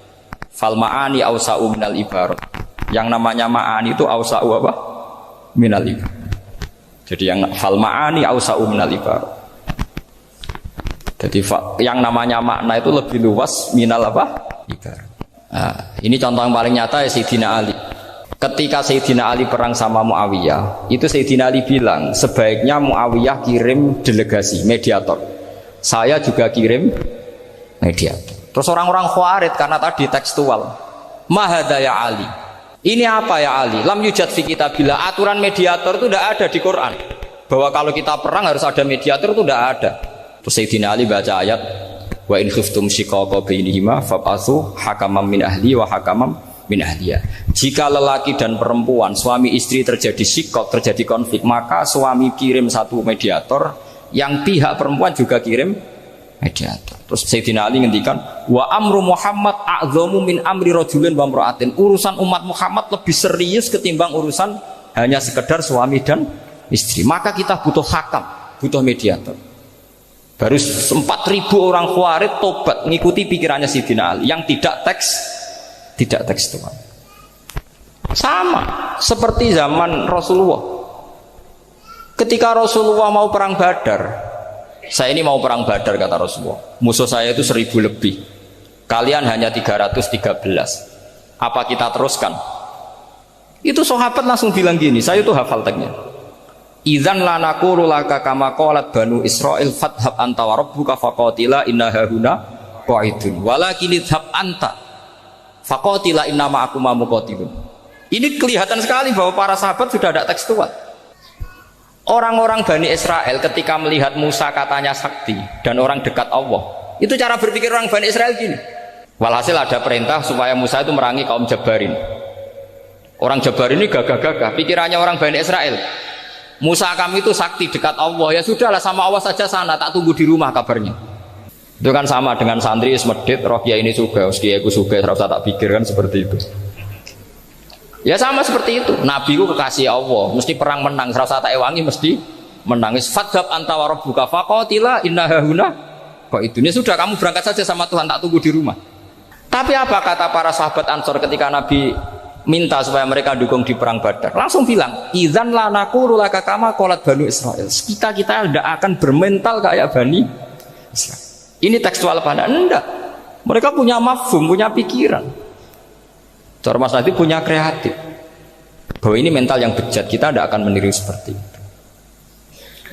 Fal ma'ani awsa'u minal ibarat. Yang namanya ma'ani itu awsa'u apa? Minal ibarat. Jadi yang fal ma'ani awsa'u minal ibarat. Jadi yang namanya makna itu lebih luas minal apa? Ibarat. Nah, ini contoh yang paling nyata ya Sayyidina Ali. Ketika Sayyidina Ali perang sama Muawiyah, itu Sayyidina Ali bilang sebaiknya Muawiyah kirim delegasi, mediator. Saya juga kirim mediator. Terus orang-orang Khawarij karena tadi tekstual. Mahada ya Ali. Ini apa ya Ali? Lam yujad fi kitabillah. Aturan mediator itu tidak ada di Quran. Bahwa kalau kita perang harus ada mediator itu tidak ada. Terus Sayyidina Ali baca ayat wa in khiftum shiqaqa bainihima fab'atsu hakaman min ahli wa hakaman min ahliya. Jika lelaki dan perempuan, suami istri terjadi shiqaq, terjadi konflik, maka suami kirim satu mediator, yang pihak perempuan juga kirim mediator. Terus Sayyidina Ali ngendikan wa amru Muhammad a'dhamu min amri rajulin wa imra'atin. Urusan umat Muhammad lebih serius ketimbang urusan hanya sekedar suami dan istri. Maka kita butuh hakam, butuh mediator. Baru 4.000 orang Khawarij tobat mengikuti pikirannya Sayyidina Ali yang tidak tekstual. Sama seperti zaman Rasulullah. Ketika Rasulullah mau perang Badar, saya ini mau perang Badar kata Rasulullah. Musuh saya itu 1.000 lebih. Kalian hanya 313. Apa kita teruskan? Itu sahabat langsung bilang gini, saya itu hafal teksnya. Idzan la naqulu laka kama qalat banu Israil fathab anta wa rabbuka faqatila inna hahuna qa'idun walakin idhab anta faqatila inna ma'akum muqatilun. Ini kelihatan sekali bahwa para sahabat sudah ada tekstual. Orang-orang Bani Israel ketika melihat Musa katanya sakti dan orang dekat Allah, itu cara berpikir orang Bani Israel gini. Walhasil ada perintah supaya Musa itu merangi kaum Jabarin. Orang Jabarin ini gagah-gagah, pikirannya orang Bani Israel. Musa kami itu sakti dekat Allah, ya sudahlah sama Allah saja sana, tak tunggu di rumah kabarnya. Itu kan sama dengan santri Ismedit, roh kiai ini juga, kiai ku juga, serasa tak pikir kan seperti itu. Ya sama seperti itu. Nabi ku kekasih Allah, mesti perang menang, serasa tak ewangi mesti menangis. Fadhab anta wa rabbuka faqatila inna hahuna qa'idun. Ya sudah kamu berangkat saja sama Tuhan, tak tunggu di rumah. Tapi apa kata para sahabat Ansor ketika Nabi minta supaya mereka dukung di perang Badar? Langsung bilang, idzan la naqulu laka kama qalat banu Israil. Kita tidak akan bermental kayak Bani Israil. Ini tekstual pada enggak. Mereka punya mafhum, punya pikiran. Cara Mas Nadif punya kreatif. Bahwa ini mental yang bejat, kita tidak akan meniru seperti itu.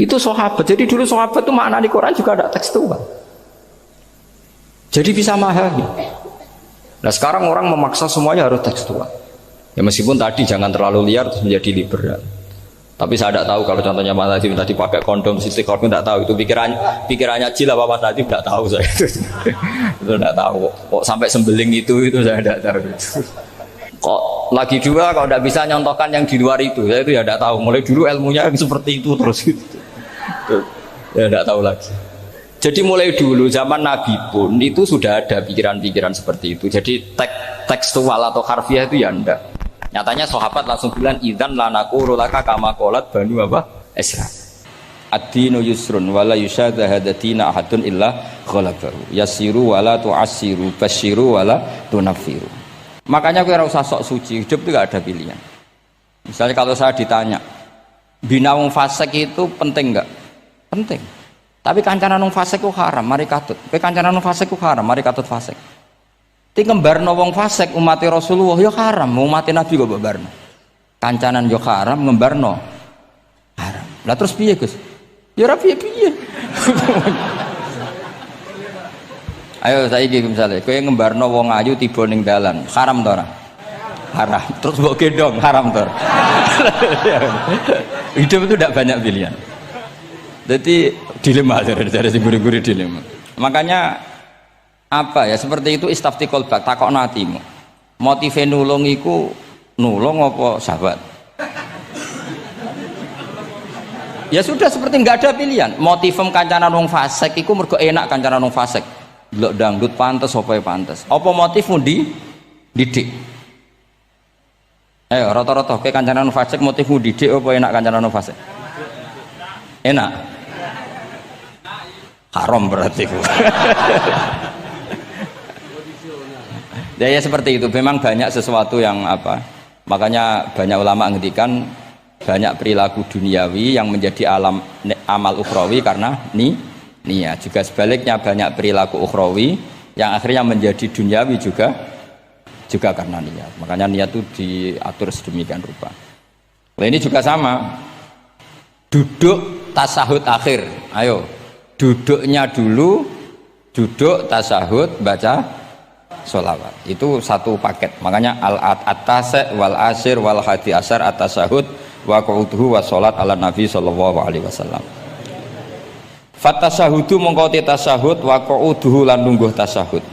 Itu sahabat. Jadi dulu sahabat itu makna di Quran juga ada tekstual. Jadi bisa memahami. Nah sekarang orang memaksa semuanya harus tekstual. Ya meskipun tadi jangan terlalu liar terus menjadi liberal. Tapi saya tidak tahu kalau contohnya Mas Nadif tadi pakai kondom, sisi kordon tidak tahu itu pikirannya Jil apa Mas Nadif tidak tahu saya itu tidak tahu. Kok sampai sembeling itu saya tidak tahu. Kok lagi dua kalau tidak bisa nyontohkan yang di luar itu, saya itu ya tidak tahu. Mulai dulu ilmunya seperti itu terus gitu. Ya tidak tahu lagi. Jadi mulai dulu zaman Nabi pun itu sudah ada pikiran-pikiran seperti itu. Jadi tekstual atau harfiah itu ya enggak. Nyatanya sahabat langsung bilang idzan lanaku laka kama qalat banu apa? Isra. Ad-dinu yusrun wala yusyadha hadatina ahadun illa ghalabahu. Yasiru wala tu'assiru basyiru wala tunaffiru. Makanya gue ora usah sok suci, hidup itu gak ada pilihan. Misalnya kalau saya ditanya, bina wong fasik itu penting enggak? Penting. Tapi kancanan wong fasik ku haram, mari katut. Kowe kancanan wong fasik ku haram, mari katut fasik. Ti ngembarno wong fasik umat Rasulullah ya haram, umat Nabi kok mbarno. Kancanan yo haram, ngembarno haram. Lah terus piye, Gus? Ya ora piye-piye. Ayo saiki misale kowe ngembarno wong ayu tiba ning dalan, haram to ora? Haram. Terus mbok gendong, haram to ora? Hidup itu tidak banyak pilihan. Jadi dilema dari guru-guru dilema. Makanya apa ya seperti itu istafti kolbak takokno atimu. Motive nulung iku nulung apa sahabat? Ya sudah seperti nggak ada pilihan. Motivem kancanan wong fasik iku mergo enak kancanan wong fasik. Delok dangdut pantes apa pantes. Apa motifmu didik? Ayo rata-rata ke kancanan wong fasik motifmu didik apa enak kancanan wong fasik? Enak. Haram berarti. Ya seperti itu. Memang banyak sesuatu yang apa? Makanya banyak ulama ngendikan banyak perilaku duniawi yang menjadi amal ukhrawi karena niat. Juga sebaliknya banyak perilaku ukhrawi yang akhirnya menjadi duniawi juga karena niat. Makanya niat itu diatur sedemikian rupa. Nah, ini juga sama. Duduk tasahud akhir. Ayo. Duduknya dulu, duduk tasahud, baca sholawat. Itu satu paket. Makanya al-atasek wal asir wal hadi asar at-tasahud wa qu'uduhu wa sholat ala nabi sallallahu alaihi wasallam. Fatasahudu mongkoti tasahud wa qu'uduhu lan lungguh tasahud.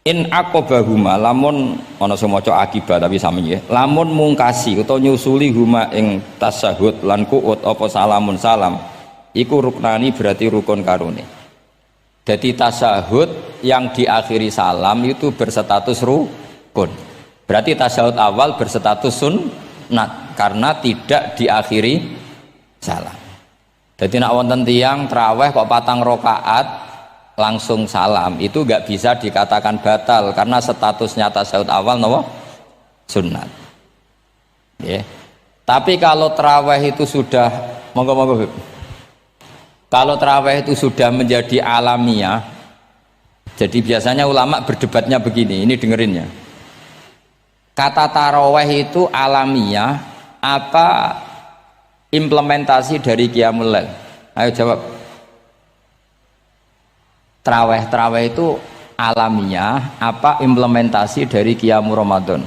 In aqobahuma lamun ana sing maca akibat tapi sami nggih. Lamun mungkasi utawa nyusuli huma ing tasahud lan qu'ud apa salamun salam. Iku ruknani berarti rukun karune. Jadi tasahud yang diakhiri salam itu berstatus rukun. Berarti tasahud awal berstatus sunnat karena tidak diakhiri salam. Jadi nak wonten tiyang traweh kok 4 rakaat langsung salam itu enggak bisa dikatakan batal karena statusnya tasahud awal napa? Sunnat. Yeah. Tapi kalau traweh itu sudah monggo kalau tarawih itu sudah menjadi alamiah, jadi biasanya ulama berdebatnya begini, ini dengerin ya. Kata tarawih itu alamiah, apa implementasi dari Qiyamul Lail? Ayo jawab. Tarawih itu alamiah, apa implementasi dari Qiyamul Ramadan?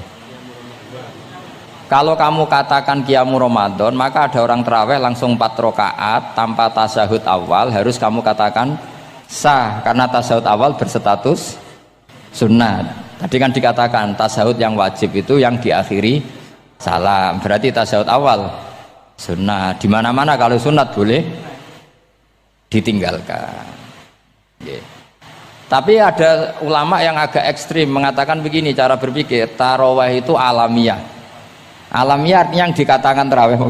Kalau kamu katakan Qiyamul Ramadan, maka ada orang tarawih langsung 4 rakaat tanpa tasahud awal, harus kamu katakan sah karena tasahud awal berstatus sunnah. Tadi kan dikatakan tasahud yang wajib itu yang diakhiri salam, berarti tasahud awal sunnah. Di mana-mana kalau sunat boleh ditinggalkan. Yeah. Tapi ada ulama yang agak ekstrim mengatakan begini cara berpikir, tarawih itu alamiah. Alamiah yang dikatakan tarawih,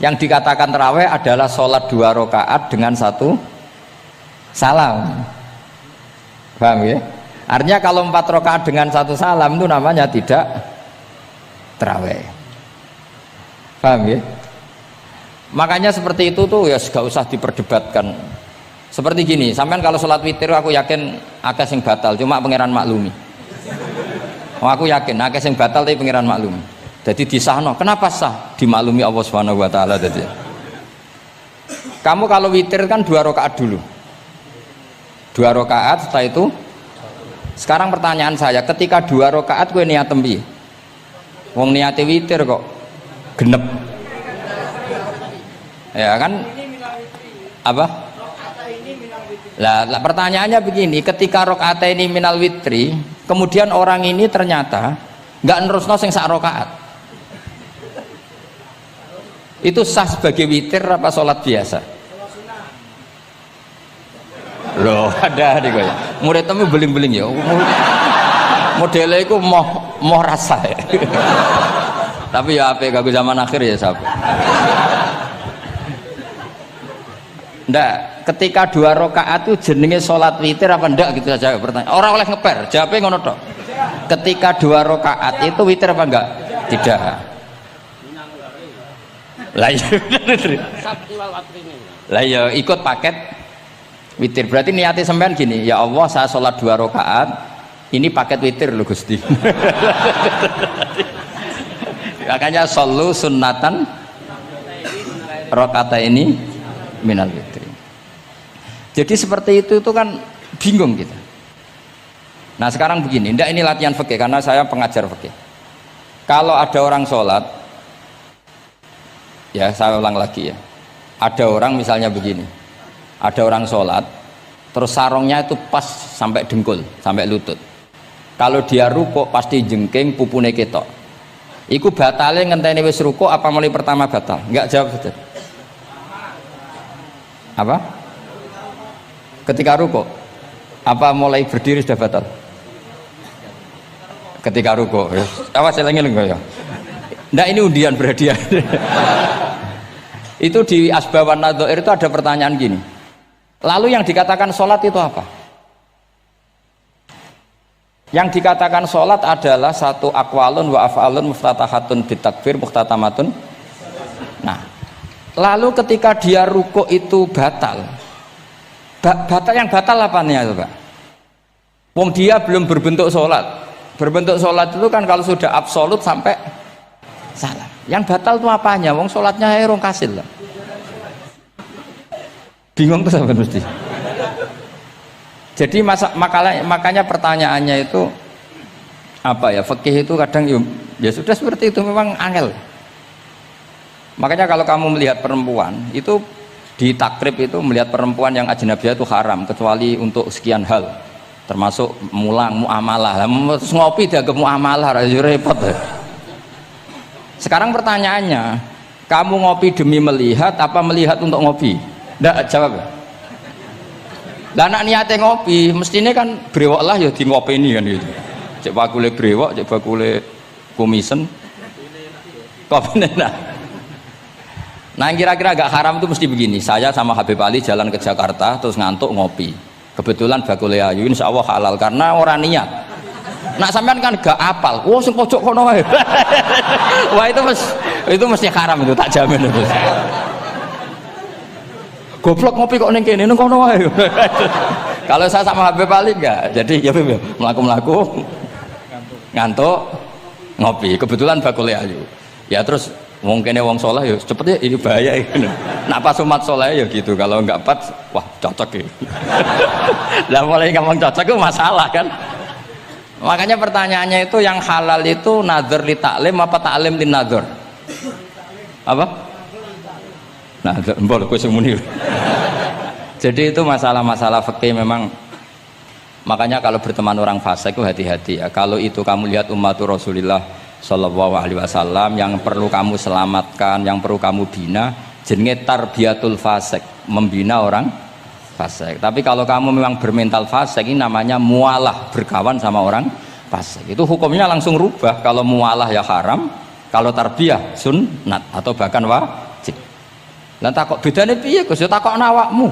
yang dikatakan tarawih adalah sholat 2 rakaat dengan 1 salam. Paham ya? Artinya kalau 4 rakaat dengan 1 salam itu namanya tidak tarawih. Paham ya? Makanya seperti itu tuh ya gak usah diperdebatkan. Seperti gini, sampean kalau sholat witir aku yakin akeh sing batal, cuma pangeran maklumi. Aku yakin akeh sing batal tapi pangeran maklumi. Jadi disahno, kenapa sah? Dimaklumi Allah Subhanahu wa taala tadi. Kamu kalau witir kan 2 rakaat dulu. 2 rakaat setelah itu. Sekarang pertanyaan saya, ketika 2 rakaat kowe niat tembi. Wong niate witir kok genep. Ya kan? Apa? Lah pertanyaannya begini, ketika rakaat ini minal witri, kemudian orang ini ternyata Enggak nerusno sing sak rakaat. Itu sah sebagai witir apa sholat biasa? Loh, ada nih gue. Murid temu beling-beling ya. Modelnya itu mau rasa ya. Tapi ya apa gak zaman akhir ya sahabat. Ndak, ketika 2 rakaat itu jenenge sholat witir apa ndak gitu saja pertanyaan. Orang oleh ngeper, jawabnya ngono tok. Ketika 2 rakaat itu witir apa enggak? Tidak. Lah ya ikut paket witir. Berarti niatnya sampean gini, ya Allah saya sholat 2 rakaat, ini paket witir loh Gusti. Makanya shollu sunnatan rakaat ini minal witir. Jadi seperti itu kan bingung kita. Nah sekarang begini, ndak ini latihan fikih karena saya pengajar fikih. Kalau ada orang sholat, ya saya ulang lagi ya, ada orang misalnya begini, ada orang sholat terus sarungnya itu pas sampai dengkul, sampai lutut. Kalau dia rukuk pasti jengking pupune ketok. Iku batale ngenteni wis rukuk apa mulai pertama batal? Enggak, jawab saja. Apa? Ketika rukuk apa mulai berdiri sudah batal? Ketika rukuk. Awas eling-eling ya. Ndak ini undian berhadiah. Itu di Asbawan Nadhair itu ada pertanyaan gini. Lalu yang dikatakan sholat itu apa? Yang dikatakan sholat adalah satu aqwalun wa af'alun muftatahatun bitakbir muhtatamatun. Nah, lalu ketika dia rukuk itu batal. Batal yang batal apanya itu Pak? Wong dia belum berbentuk sholat. Berbentuk sholat itu kan kalau sudah absolut sampai salah. Yang batal itu apanya? Wong sholatnya rong kasil lah. Bingung tuh sampai mesti. Jadi makanya pertanyaannya itu apa ya? Fikih itu kadang ya sudah seperti itu memang angel. Makanya kalau kamu melihat perempuan itu di takrib itu melihat perempuan yang ajnabiyah itu haram kecuali untuk sekian hal. Termasuk mulang muamalah. Terus ngopi dia ke muamalah repot. Sekarang pertanyaannya, kamu ngopi demi melihat apa melihat untuk ngopi? Nggak jawab. Lah anak niatnya ngopi, mestinya kan brewok lah ya di ngopi ini kan gitu. Cek bakule brewok, cek bakule kumisen. Kopi enak. Nah kira-kira agak haram itu mesti begini. Saya sama Habib Ali jalan ke Jakarta terus ngantuk ngopi. Kebetulan bakule ayu insya Allah halal karena orang niat. Nak sampean kan gak apal. Wah sing pojok kono wae. Wah itu mesti haram itu tak jamin itu. Goblok ngopi kok ning kene ning kono wae. Kalau saya sama Habib Ali enggak. Jadi ya mlaku-mlaku ngantuk ngopi. Kebetulan bakule ayu. Ya terus mungkin wong soleh ya cepet ya ini bahaya ini. Nak pas umat soleh ya gitu. Kalau enggak pas wah cocok ya. Lah mulai ngomong cocok itu masalah kan. Makanya pertanyaannya itu yang halal itu nazar li taklim apa taklim li nazar? Apa? Nah, mbok kowe sing muni. Jadi itu masalah-masalah fikih memang. Makanya kalau berteman orang fasik itu hati-hati ya. Kalau itu kamu lihat umatur Rasulullah sallallahu alaihi wasallam yang perlu kamu selamatkan, yang perlu kamu bina, jenenge tarbiyatul fasik, membina orang fasik. Tapi kalau kamu memang bermental fasik, ini namanya mualah, berkawan sama orang fasik. Itu hukumnya langsung rubah. Kalau mualah ya haram, kalau tarbiyah sunnat atau bahkan wajib. Lah takok bedane piye Gus? Ya takokno awakmu.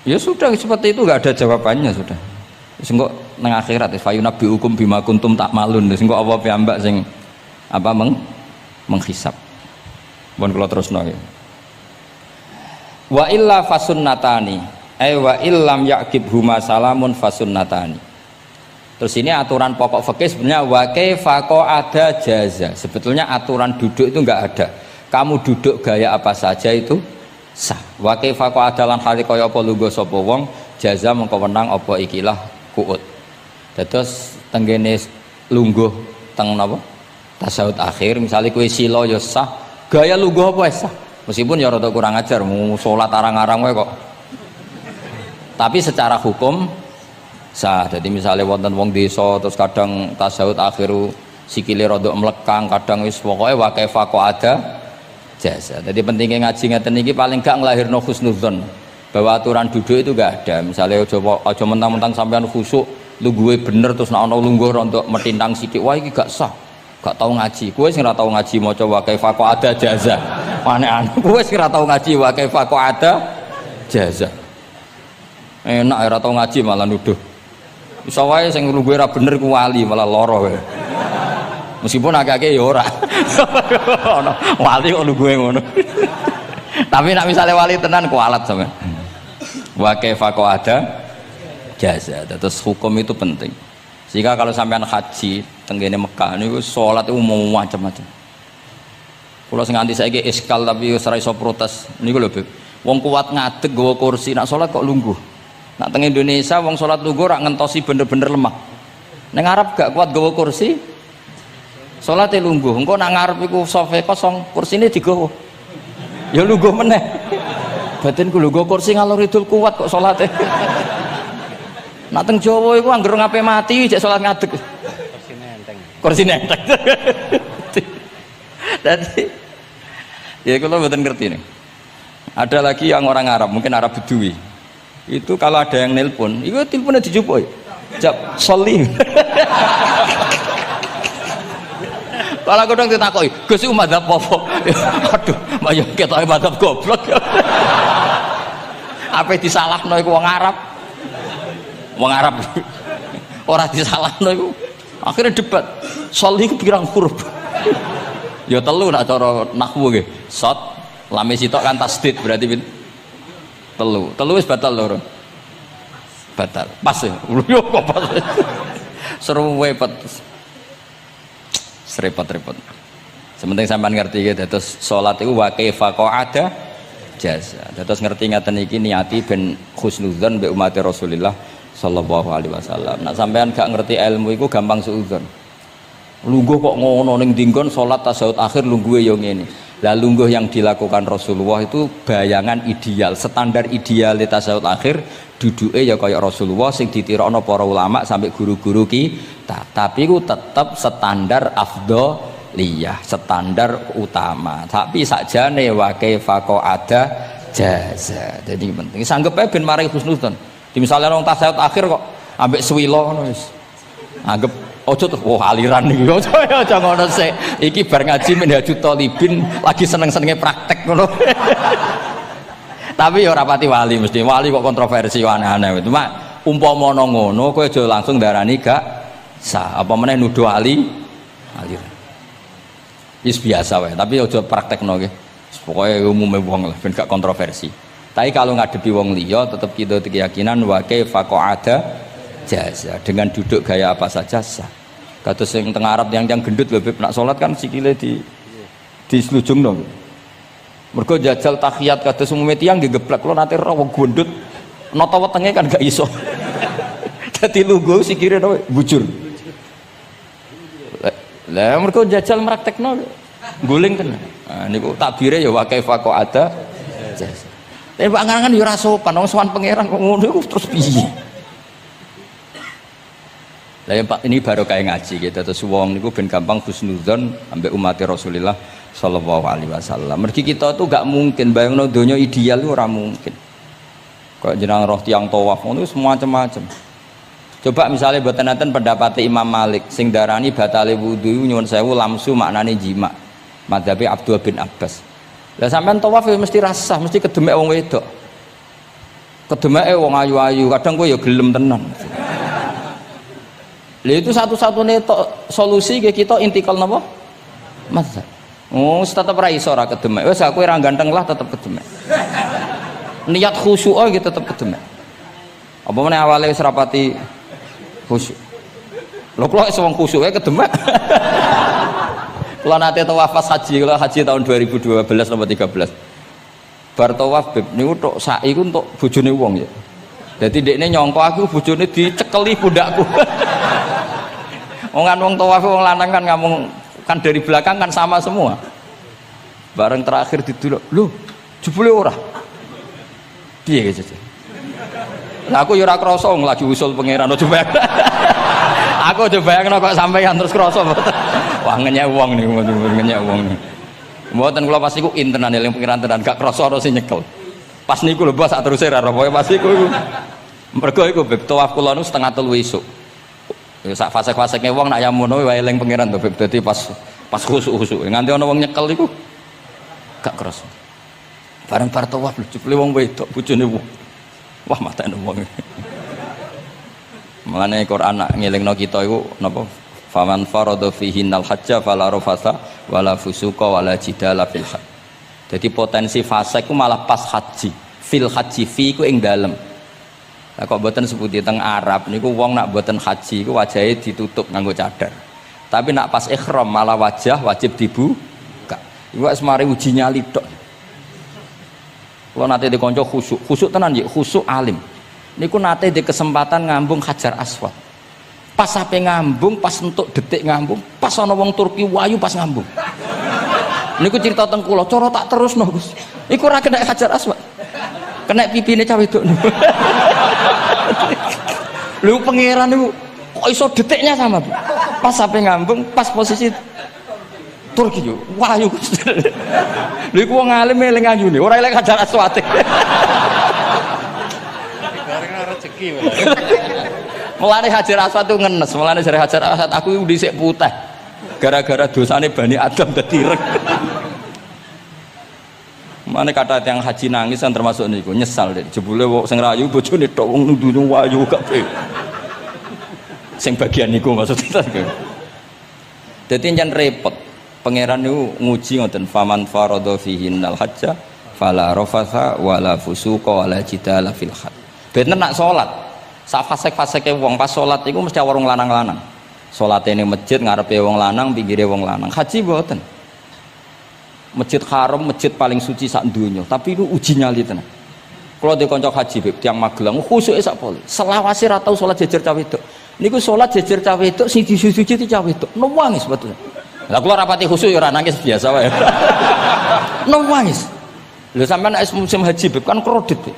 Ya sudah seperti itu, enggak ada jawabannya sudah. Wis engko nang akhirat fa yunabbi hukum bima kuntum takmalun. Wis engko apa piyambak sing apa menghisab. Mun kula terusno nggih. Wa illa fasunnatani wa illam yaqibhuma salamun fasunnatani. Terus ini aturan pokok fikih sebenarnya wa kaifa ada jaza. Sebetulnya aturan duduk itu enggak ada. Kamu duduk gaya apa saja itu sah. Wa kaifa adalan hali kaya apa lungguh sapa wong jaza mengko wenang apa ikilah kuut. Terus tenggene lungguh teng napa? Tasawuf akhir misalnya kowe sila ya sah. Gaya lungguh apa sah? Meskipun ya rada kurang ajar, mau sholat arang-arang wae kok. Tapi secara hukum sah. Jadi misalnya wonten wong desa terus kadang tasawuf akhiru sikile rada mlekang, kadang wis pokoke wa kaifa ada jasa. Jadi pentingnya ngaji ngeten iki paling gak nglahirno husnudzon bahwa aturan duduk itu gak ada. Misalnya aja mentang-mentang sampean khusuk lungguhe bener terus nek ana lungguh rontok metintang sithik, wah iki gak sah. Gak tau ngaji. Kowe sing ora tau ngaji maca wa kaifa ada jaza. Aneh-aneh. Kowe sing ora tau ngaji wa kaifa ada jaza. Enak ora tau ngaji malah nuduh. Iso wae sing lungguhe ora bener ku wali malah lara wae. Meskipun agak-agak ya ora. Wali kok lungguhe ngono. Tapi nek misale wali tenan kualat sampean. Wa kaifa ada jasa. Terus hukum itu penting. Sehingga kalau sampean haji tenggene Mekah niku salat itu umum macam-macam. Kula sing nganti saiki iskal tapi wis ora iso protes. Niku lho, Beb. Wong kuat ngadeg nggawa kursi, nak salat kok lungguh. Nak teng Indonesia wong salat lungguh ora ngentosi bener-bener lemah. Ning Arab gak kuat nggawa kursi. Salate lungguh. Engko nak ngarep iku sofa kosong, kursine digawa. Ya lungguh meneh. Batinku lho nggawa kursi ngalor idul kuat kok salate. Nak teng Jawa iku anggere ngape mati cek salat ngadeg. Kursi nenteng. Jadi ya kalau mboten ngerti nih. Ada lagi yang orang Arab, mungkin Arab Bedui. Itu kalau ada yang nelpon, itu teleponnya dijupuk. Jap soli. Kalau aku dong ditakoki, Gus iku madzhab apa? Aduh, mayo ketoke madzhab goblok. Apa disalahno iku wong Arab? Wong Arab. Ora disalahno iku. Akhirnya debat. Soli iku pirang huruf? Ya telu nak cara nahwu nggih. Shot, lame sitok kan tasdid berarti telu. Telu wis batal loro. Batal. Pas ya. Yo kok pas. Seru repot. Serepot-repot. Sementing sampean ngerti gitu. Terus salat iku wa kaifa ada jasa. Terus ngerti ngaten iki niati ben husnudzon mbek umat Rasulullah sallallahu alaihi wasallam. Nak sampean gak ngerti ilmu iku gampang suudzon. Lungguh kok ngono ning dinggon salat tasyahud akhir lungguhe yo ngene. Lah lungguh yang dilakukan Rasulullah itu bayangan ideal, standar ideal tasyahud akhir duduke ya kaya Rasulullah sing ditirakno para ulama sampai guru-guru kita. Tapi ku tetap standar afdholiyah, standar utama. Tapi sakjane wa kaifa ada jaza. Jadi penting sanggep ae ben maring husnudzon. Di misalnya orang tasyahud akhir kok ambek swilo ngono wis. Anggap ojo tuh, wah aliran nih, ojo ngono sih. Iki bar ngaji Minhajut Thalibin lagi seneng-senenge praktek ngono. Tapi ya ora pati wali mesti. Wali kok kontroversi aneh-aneh. Cuma umpama ngono kowe aja langsung darani gak sah. Apa meneh nuduh aliran. Wis biasa wae, tapi aja praktekno nggih. Pokoke umume wong lah ben gak kontroversi. Tapi kalau ngadepi wong liya tetap kita keyakinan wa kaifa ada jasa dengan duduk gaya apa saja sah. Kados sing teng Arab yang gendut lho Beb nak salat kan sikile di slujungno. Mergo jajal tahiyat kados umume tiyang digeblek kula nate ora wong gendut nata wetenge kan gak iso. Dadi lungguh sikile bujur. Lah mergo jajal praktekno guling tenan. Nah niku takbire ya wa kaifa ada jasa. Tapi Pak Ngangan ya ora sopan wong sowan pangeran kok ngono iku terus piye? Lah Pak ini baru kayak ngaji gitu terus wong niku ben gampang husnudzon ambek umat Rasulullah sallallahu alaihi wasallam. Mergi kita tuh gak mungkin bayangno donya ideal itu ora mungkin. Kok jeneng roh tiyang tawaf ngono semacam-macam. Coba misalnya mboten enten pendapat Imam Malik sing darani batale wudu nyuwun sewu lamsu maknane jima. Madzhabe Abdul bin Abbas. Lah sampean tawaf ya mesti rasah, mesti kedemek wong wedok. Kedemeke wong ayu-ayu, kadang kowe ya gelem tenan. Lha itu satu-satunya solusi ke kita intikal napa? Mazhab. Oh, tetep ra iso ora kedemek. Wis aku ora ganteng lah tetep kedemek. Niat khusyuk ae tetep kedemek. Apa meneh awale wis rapati khusyuk. Lho kula wis wong khusyuk ae kedemek. Kula nate tawaf haji, kula haji tahun 2012 nomor 13. Bar tawaf Beb niku tok sak iku entuk bojone wong ya. Dadi ndekne nyangka aku bojone dicekeli pundakku. Wong tawaf wong lanang kan ngomong kan dari belakang kan sama semua. Bareng terakhir diduluk, lho jebule ora. Piye gitu. Lah aku yo ora krasa lagi usul pangeran coba. Aku coba bayangno kok sampeyan terus krasa mboten. Wah ngenyek wong niku ngenyek wong. Mboten kula pas iku intenan eling pangeran tenan gak krasa ana sing nyekel. Pas niku lho bos sak teruse ra ropo pas iku. Mergo iku beb tawaf kula nu setengah 3 esuk. Ya sak fase-fasene wong nak yamono wae eling pangeran to beb dadi pas khusuk-khusuk. Nganti ana wong nyekel iku gak krasa. Bareng bar tawaf jebule wong wedok bojone wong. Wah matane wong. Mulane Quran nak ngelingno kita iku napa? Faman farada fihinnal hajja fala rafasa wala fusuqa wala jidala fil hajj. Jadi potensi fase ku malah pas haji. Fil haji fi ku ing dalem. Lah kok mboten sebuti teng Arab niku wong nak mboten haji iku wajahe ditutup nganggo cadar. Tapi nak pas ihram malah wajah wajib dibuka. Iku wis mari uji nyali tok. Kalau nate di konco khusuk tenan ya khusuk alim. Niku nate di kesempatan ngambung Hajar Aswad. Pas sampai ngambung, pas entuk detik ngambung, pas ana wong Turki wayu pas ngambung. Niku cerita teng kula, cara tak terusno Gus. Iku ora kena Hajar Aswad. Kena pipine cah wedok niku. Lho pangeran niku kok iso detiknya sama, Bu. Pas sampai ngambung, pas posisi Turki yo, wahyu. Lha iku wong alim eling ayune, ora eling Hajar Aswad. Rezeki. Mulane Hajar Aswad itu ngenes, mulane jare Hajar Aswad aku dhisik putih. Gara-gara dosane Bani Adam dadi ireng. Mane kata yang haji nangis kan termasuk niku, nyesal deh. Jebule wong sing rayu bojone tok wong nundune wayu kabeh. Sing bagian niku maksudnya. Dadi njan repot. Pangeran niku nguji ngoten faman farada fihinnal hajja fala rafasa wala fusuqa wala jidala fil hajj. Bener nak salat. Sak fasek-faseke wong pas salat iku mesti warung lanang-lanang. Salate ning masjid ngarepe wong lanang, pinggire wong lanang. Haji mboten. Masjid Haram, masjid paling suci sak donya, tapi itu uji nyali tenan. Kalau di kanca haji beb tiyang Magelang khusuke sak poli. Selawase ra tau salat jejer cah wedok. Niku salat jejer cah wedok sing disuci cah wedok. Nangis betul. Lah kula rapati khusyuk ya ora nangis biasa wae. Nangis. Lho sampean nek musim haji beb kan kredit.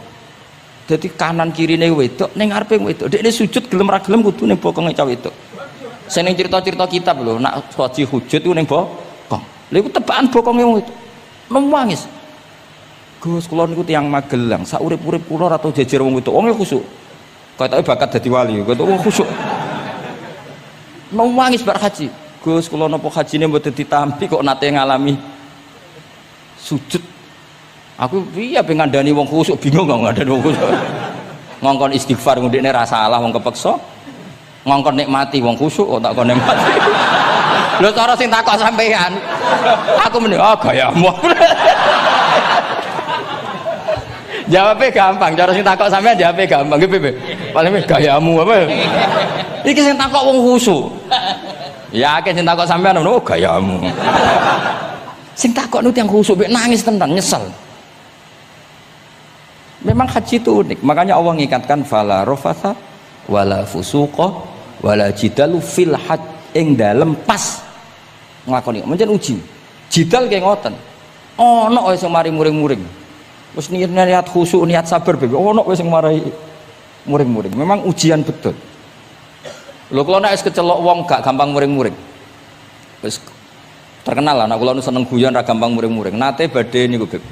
Dadi kanan kirine wedok ning ngarepe wedok. Dekne sujud gelem ra gelem kudu ning bokonge cah wedok. Sing ning cerita-cerita kitab lho, nak haji hujud ku ning bokong. Lha iku tebakan bokonge wedok. Nangis. Gus kula niku tiyang Magelang, sak urip-urip kula ora tau jejer wong wedok. Wong khusyuk. Kayake bakat dadi wali, kok wong khusyuk. Nangis bar haji. Gus kula napa hajine mboten ditampi kok nate ngalami sujud. Aku piye ben ngandani wong khusyuk bingung kok ngandani wong khusyuk. Ngongkon istighfar ngundekne ra salah wong kepeksa. Ngongkon nikmati wong khusyuk kok tak kon nikmati. Lho cara sing takok sampean. Aku meni gayamu. Jawabnya gampang, cara sing takok sampean jawabnya gampang. Nggih piye? Paling gayamu apa? Iki sing takok wong khusyuk. Ya akeh sing takok sampean ngono gayamu. Sing takok nu tiyang khusyuk mek nangis tenan nyesel. Memang haji itu unik, makanya Allah ngikatkan fala rafasa wala fusuqa wala jidalu fil hajj ing dalem pas nglakoni. Mencen uji. Jidal kayak ngoten. Ono wae sing mari muring-muring. Wis niat khusyuk, niat sabar bebe. Ono wae sing mari muring-muring. Memang ujian betul. Lho kula nek wis kecelok wong gak gampang muring-muring. Wis terkenal lah nek kula seneng guyon ra gampang muring-muring. Nate badhe niku Beb.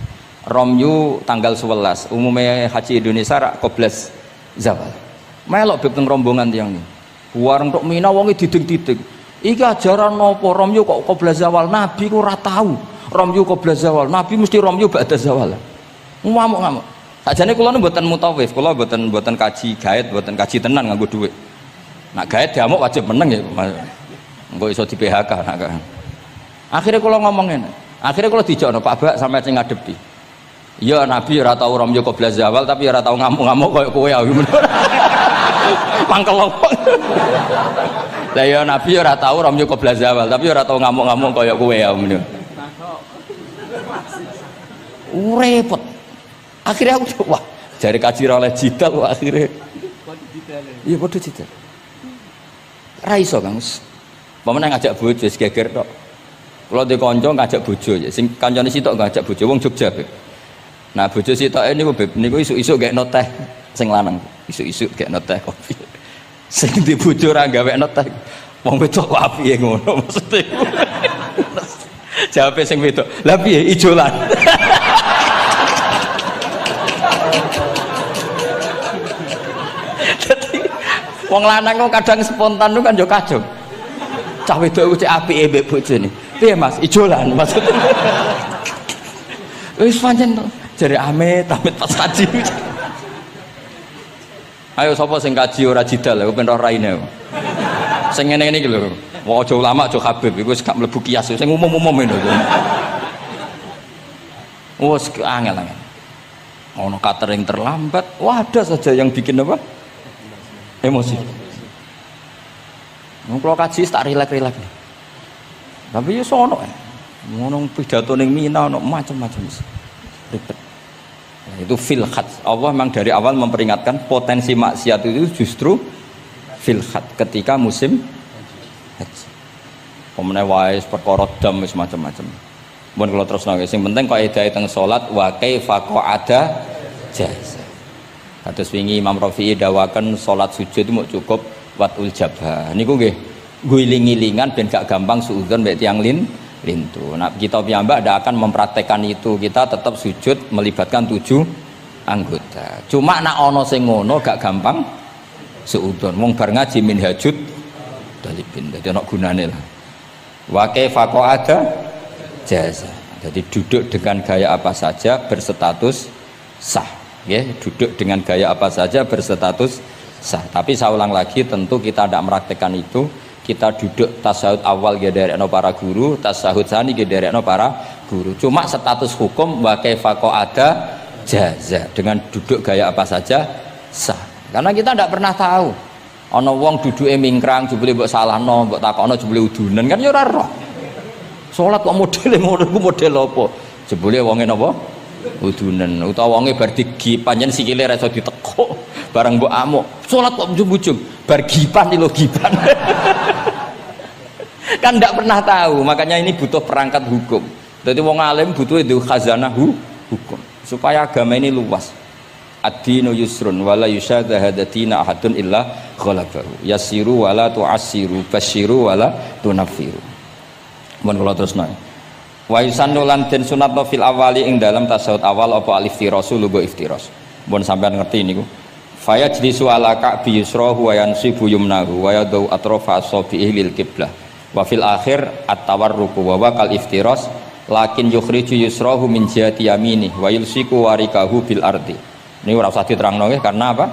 Romyu tanggal 11. Umumnya haji Indonesia rak koblas zawal. Melok Beb teng rombongan tiyang niku. Wareng tok Mina wonge diding-diding. Iki ajaran napa Romyu kok koblas zawal? Nabi ku ora tahu. Romyu koblas zawal. Nabi mesti Romyu ba'da zawal. Ngamuk-ngamuk. Sajane kula nu mboten mutawif, kula mboten kaji gaet, mboten kaji tenan nganggo dhuwit. Nak gaet diamuk wajib meneng ya. Engko iso di PHK nak. Akhire kula ngomong ngene. Akhire kula dijakno Pak Bak sampe sing ngadepi. Ya Nabi ora tau Romyo koblas zawal tapi ora tau ngamuk-ngamuk koyo kowe ya. Mangkel opo. Lah ya Nabi ora tau Romyo koblas zawal tapi ora tau ngamuk-ngamuk koyo kowe ya. Repot. Akhirnya aku wah, jari kaji oleh jidal akhirnya. Iya padha jidal. Ra iso Kang. Pamane ngajak bojo wis geger tok. Kula ndek kanca ngajak bojo ya, sing kancane sitok ngajak bojo wong Jogja. Nah bojo sitoke niku Beb niku isuk-isuk gekno teh sing lanang. Isu-isu kayak noteh kopi. Sing di bojo ora gawe noteh. Wong wedok kok piye ngono maksudnya. Jawab sing wedok. Lah piye ijolan. Dadi wong lanang kok kadang spontan kan yo kacau. Cah wedok ku cek apike mbek bojone. Piye Mas? Ijolan maksudnya. Wis pancen jare amit pas kaji. Ayo sapa sing kaji ora jidal aku ben ora raine. Sing ngene-ngene iki lho. Wong aja ulama aja Habib iku wis gak mlebu kias sing umum-umum ngono. Wes angel-angel. Ono catering terlambat, wah ada saja yang bikin apa? Emosi. Wong kula kaji tak rilek-rilek. Tapi yo sono. Ngono pidato ning Mina ono macam-macam. Ribet. Nah, itu fil khat. Allah memang dari awal memperingatkan potensi maksiat itu justru fil khat ketika musim haji. Pemene wae perkara dam wis macam-macam. Mun kula terusno sing penting kaidah teng salat wa kaifa qa'ada jaz. Kados wingi Imam Rafi'i dawaken salat sujud itu mau cukup watul jabha. Niku nggih guling-gilingan ben gak gampang suudzon mek tiyang lintu. Nah, kita piyambak tidak akan mempraktekkan itu. Kita tetap sujud melibatkan 7 anggota. Cuma nak ono sing ngono gak gampang suudzon. Wong bar ngaji minhajud dalibin. Dadi ono gunane lah. Wa kaifa qa'ada jaza. Jadi duduk dengan gaya apa saja berstatus sah. Ya, duduk dengan gaya apa saja berstatus sah. Tapi saya ulang lagi, tentu kita tidak mempraktekkan itu. Kita duduk tasahud awal gederekno para guru, tasahud sani gederekno para guru. Cuma status hukum wa kaifa qa'ada jaza, dengan duduk gaya apa saja sah. Karena kita tidak pernah tahu. Ana wong duduke mingkrang jebule mbok salahno, mbok takokno jebule udunen kan ya ora roh. Salat kok modele ngono ku model apa? Jebule wonge napa? Udunen. Utawa wonge bar digi panjen sikile ra iso ditekuk. Barang mbok amuk, salat kok ujug-ujug, bar gipan lho gipan. Kan tidak pernah tahu, makanya ini butuh perangkat hukum. Jadi wong alim butuh itu khazanah hukum supaya agama ini luas. Ad-dinu yusrun wala yusyadahadatina ahadun illa ghalabahu. Yasiru wala tu'assiru, basyiru wala tunaffiru. Mun kula terusno. Wa yusannu lan den sunatno fil awali ing dalam tasawuf awal apa al-iftirasu lugo iftiras. Mun sampean ngerti niku. Faya jlisu ala ka'bi yusrahu wa yansibu yumnahu wa yadau atrafa asabihi lil qiblah. Wa fil akhir at-tawarruku wa kal iftiras lakin yukhriju yusrahu min jihati yamini wa yulsiku warikahu bil ardi. Ini ora usah diterangno nggih karena apa?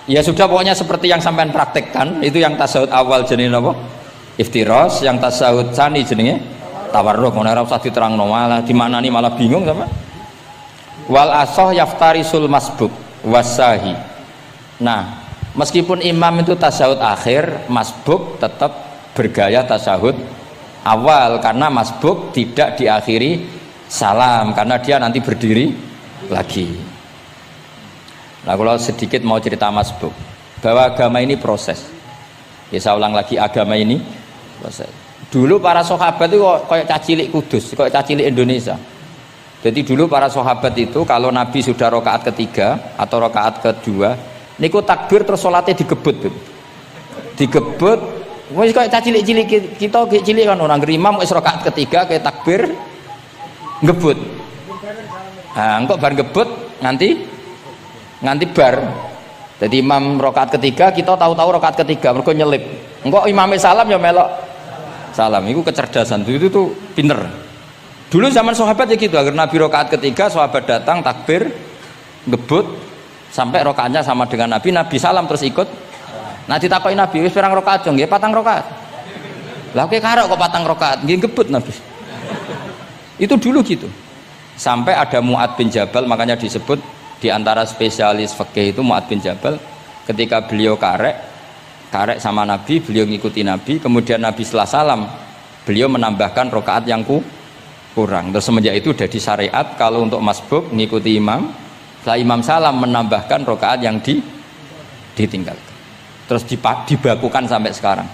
Ya sudah pokoknya seperti yang sampean praktekkan, itu yang tasawuf awal jenenge napa? Iftiras, yang tasawuf tsani jenenge tawarruk. Ora usah diterangno malah dimaknani malah bingung sama. Wal asah yaftarisul masbuk wasahi. Nah, meskipun imam itu tasahud akhir, masbuk tetap bergaya tasahud awal karena masbuk tidak diakhiri salam karena dia nanti berdiri lagi. Nah, kalau sedikit mau cerita masbuk bahwa agama ini proses. Ya saya ulang lagi, agama ini proses. Dulu para sahabat itu kayak cacilik Kudus, kayak cacilik Indonesia. Jadi dulu para sahabat itu kalau Nabi sudah rakaat ketiga atau rakaat kedua niku takbir terus sholatnya digebut wis kaya cilik-cilik kita cilik kan orang imam wis rakaat ketiga kayak takbir ngebut. Nah engko bar ngebut nganti bar. Jadi imam rakaat ketiga kita tahu-tahu rakaat ketiga mergo nyelip. Engko imame salam ya melok salam. Iku kecerdasan itu tuh pinter. Dulu zaman sahabat ya gitu, agar Nabi rakaat ketiga sahabat datang takbir ngebut sampai rokaatnya sama dengan Nabi, Nabi salam terus ikut. Nah ditakoki Nabi, wis pirang rokaat jong? Nggih 4 rokaat. Lah oke karo kok 4 rokaat, nggih ngebut Nabi. Itu dulu gitu. Sampai ada Mu'ad bin Jabal, makanya disebut di antara spesialis fikih itu Mu'ad bin Jabal, ketika beliau karek sama Nabi, beliau ngikuti Nabi, kemudian Nabi setelah salam, beliau menambahkan rokaat yang kurang. Terus semenjak itu jadi syariat kalau untuk masbuk ngikuti imam, setelah imam salam menambahkan rokaat yang ditinggalkan. Terus dibakukan sampai sekarang.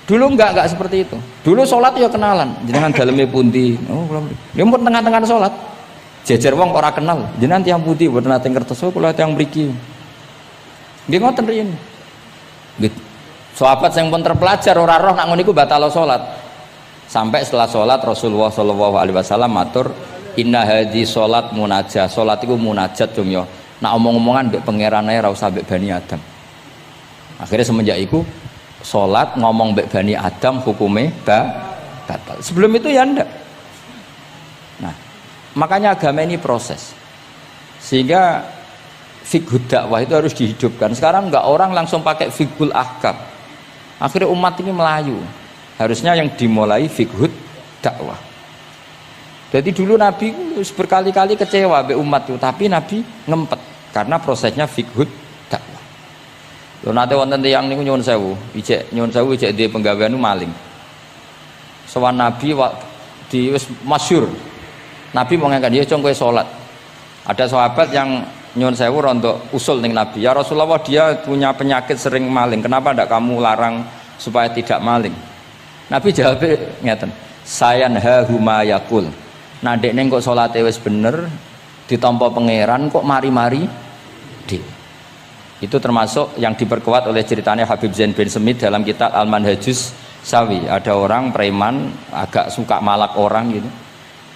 Dulu enggak seperti itu. Dulu sholat ya kenalan, jenengan dalemnya pundi. Oh, ya pun tengah-tengah sholat. Jejer wong ora kenal, jenengan tiang putih, boten nate ngertos kula tiang mriki. Nggih ngoten riyen. Nggih. Sahabat yang pun terpelajar ora roh nak ngono iku batal salat. Sampai setelah salat Rasulullah sallallahu alaihi wasallam matur, "Inna hadhi salat munajat." Salat iku munajat dong ya. Nak omong-omongan mbek pangeran ae ora usah mbek Bani Adam. Akhirnya semenjak itu salat ngomong mbek Bani Adam hukume batal. Sebelum itu ya ndak. Nah, makanya agama ini proses. Sehingga fiqhud dakwah itu harus dihidupkan. Sekarang enggak orang langsung pakai fiqhul ahkam. Akhirnya umat ini melayu. Harusnya yang dimulai fiqhud dakwah. Jadi dulu Nabi berkali-kali kecewa be umat itu, tapi Nabi ngempet karena prosesnya fiqhud dakwah. Lho nate wonten tiyang niku nyuwun sewu, ijek di penggawean maling. Sowan Nabi di wis masyhur. Nabi mau ngangkat dia kowe salat. Ada sahabat yang nyuwun sewu rontok usul ning Nabi. Ya Rasulullah, dia punya penyakit sering maling. Kenapa ndak kamu larang supaya tidak maling? Nabi jawab ngeten, "Sayanhahu ma yaqul." Nah dekne kok salate wis bener ditampa pangeran kok mari-mari di. Itu termasuk yang diperkuat oleh ceritanya Habib Zain bin Smith dalam kitab Al-Manhajus Sawi. Ada orang preman agak suka malak orang gitu.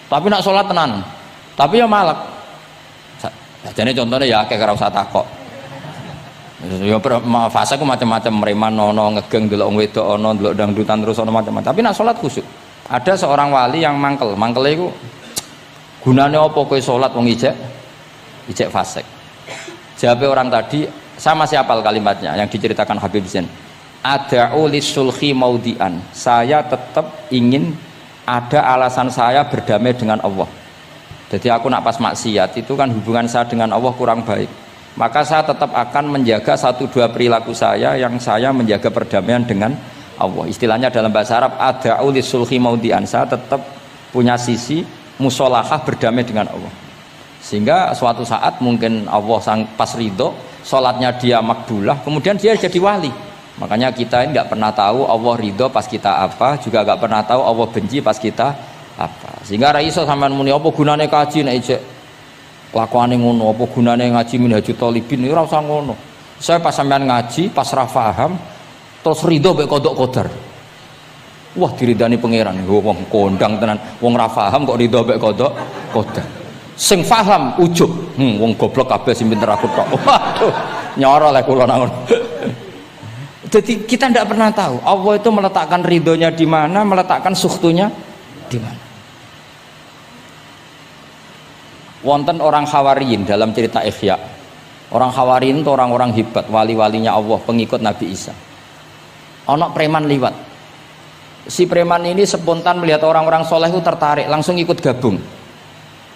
Tapi nak sholat tenan. Tapi ya malak. Jadi contohnya ya kayak ora usah takok. Ya fase ku macam-macam, preman ono ngegeng delok wong wedok ono delok dangdutan terus ono macam-macam. Tapi nak sholat khusyuk. Ada seorang wali yang mangkel itu gunane apa kowe salat wong ijek fasik. Jawab orang tadi, sama siapal kalimatnya yang diceritakan Habib Zain. Ada'u lisulhi maudian. Saya tetap ingin ada alasan saya berdamai dengan Allah. Jadi aku nak pas maksiat itu kan hubungan saya dengan Allah kurang baik. Maka saya tetap akan menjaga 1-2 perilaku saya yang saya menjaga perdamaian dengan Allah. Istilahnya dalam bahasa Arab ada'u lisulhi maudian. Saya tetap punya sisi musolahah berdamai dengan Allah. Sehingga suatu saat mungkin Allah sang pas ridho, sholatnya dia makbulah, kemudian dia jadi wali. Makanya kita ini nggak pernah tahu Allah ridho pas kita apa, juga nggak pernah tahu Allah benci pas kita apa. Sehingga raiso sampean muni apa gunane kaji nek ijek lakuane ngono, apa gunane ngaji Minhajul Thalibin ora usah ngono. Saya pas sampean ngaji, pas ra paham, terus ridho mek kodok kodar. Wah diridani pangeran, wong kondang tenan, wong ra paham kok ridho mek kodok kodar. Sing paham ujub, wong goblok kabeh sing pinter aku tok. Waduh, nyoro lek kula nang. Jadi kita tidak pernah tahu Allah itu meletakkan ridhonya di mana, meletakkan sukhtunya di mana. Wonten orang Hawariyin dalam cerita Ihya. Orang Hawariyin itu orang-orang hebat, wali-walinya Allah, pengikut Nabi Isa. Ono preman liwat. Si preman ini spontan melihat orang-orang soleh itu tertarik, langsung ikut gabung.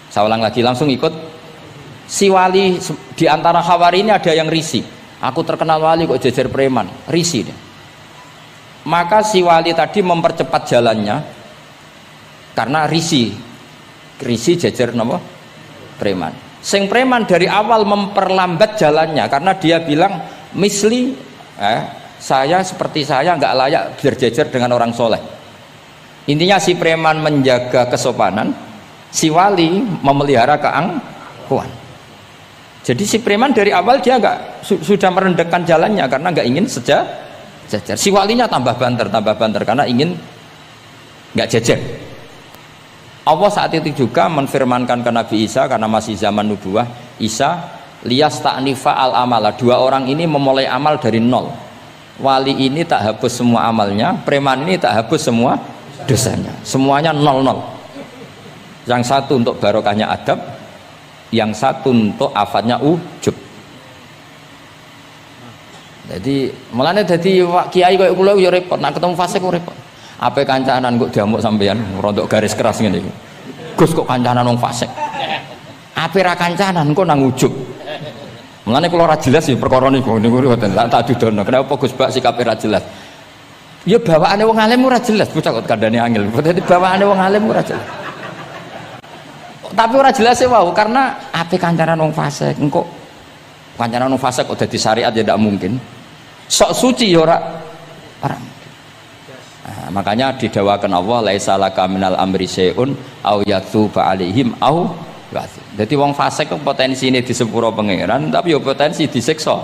Saya ulang lagi, langsung ikut. Si wali di antara Hawari ini ada yang risih. Aku terkenal wali kok jejer preman, risih dia. Maka si wali tadi mempercepat jalannya karena risih jejer nama preman. Sing preman dari awal memperlambat jalannya karena dia bilang misli saya seperti saya nggak layak berjejer dengan orang soleh. Intinya si preman menjaga kesopanan, si wali memelihara keangkuhan. Jadi si preman dari awal dia sudah merendahkan jalannya karena nggak ingin sejajar. Si walinya tambah banter karena ingin nggak jejer. Allah saat itu juga menfirmankan ke Nabi Isa karena masih zaman nubuah, Isa liyas ta'nifa al amala. 2 orang ini memulai amal dari nol. Wali ini tak hapus semua amalnya, preman ini tak hapus semua dosanya. Semuanya 0-0. Yang satu untuk barokahnya adab, yang satu untuk afatnya ujub. Jadi mulane dadi kiai koyo kula yo repot, nek ketemu fase kok repot. Ape kancanan kok diamuk sampean rontok garis keras ngene iki. Gus kok kancanan wong fasik. Ape ra kancanan kok nang ujub. Mulane kula ora jelas ya perkara niku mboten tak dudono. Kenapa Gus Bak sikape ra jelas? Ya bawaane wong alim ora jelas, bocah kok kandhane angel. Dadi bawaane wong alim ora jelas. Tapi ora jelas e wau karena ape kancanan wong fasik engko kancanan wong fasik kok dadi syariat ya ndak mungkin. Sok suci ya ora makanya didawakan Allah laisa laka minal amri syai'un au yatuba alaihim au yatu. Jadi wong fasik potensi ini disepuro pangeran tapi ya potensi disiksa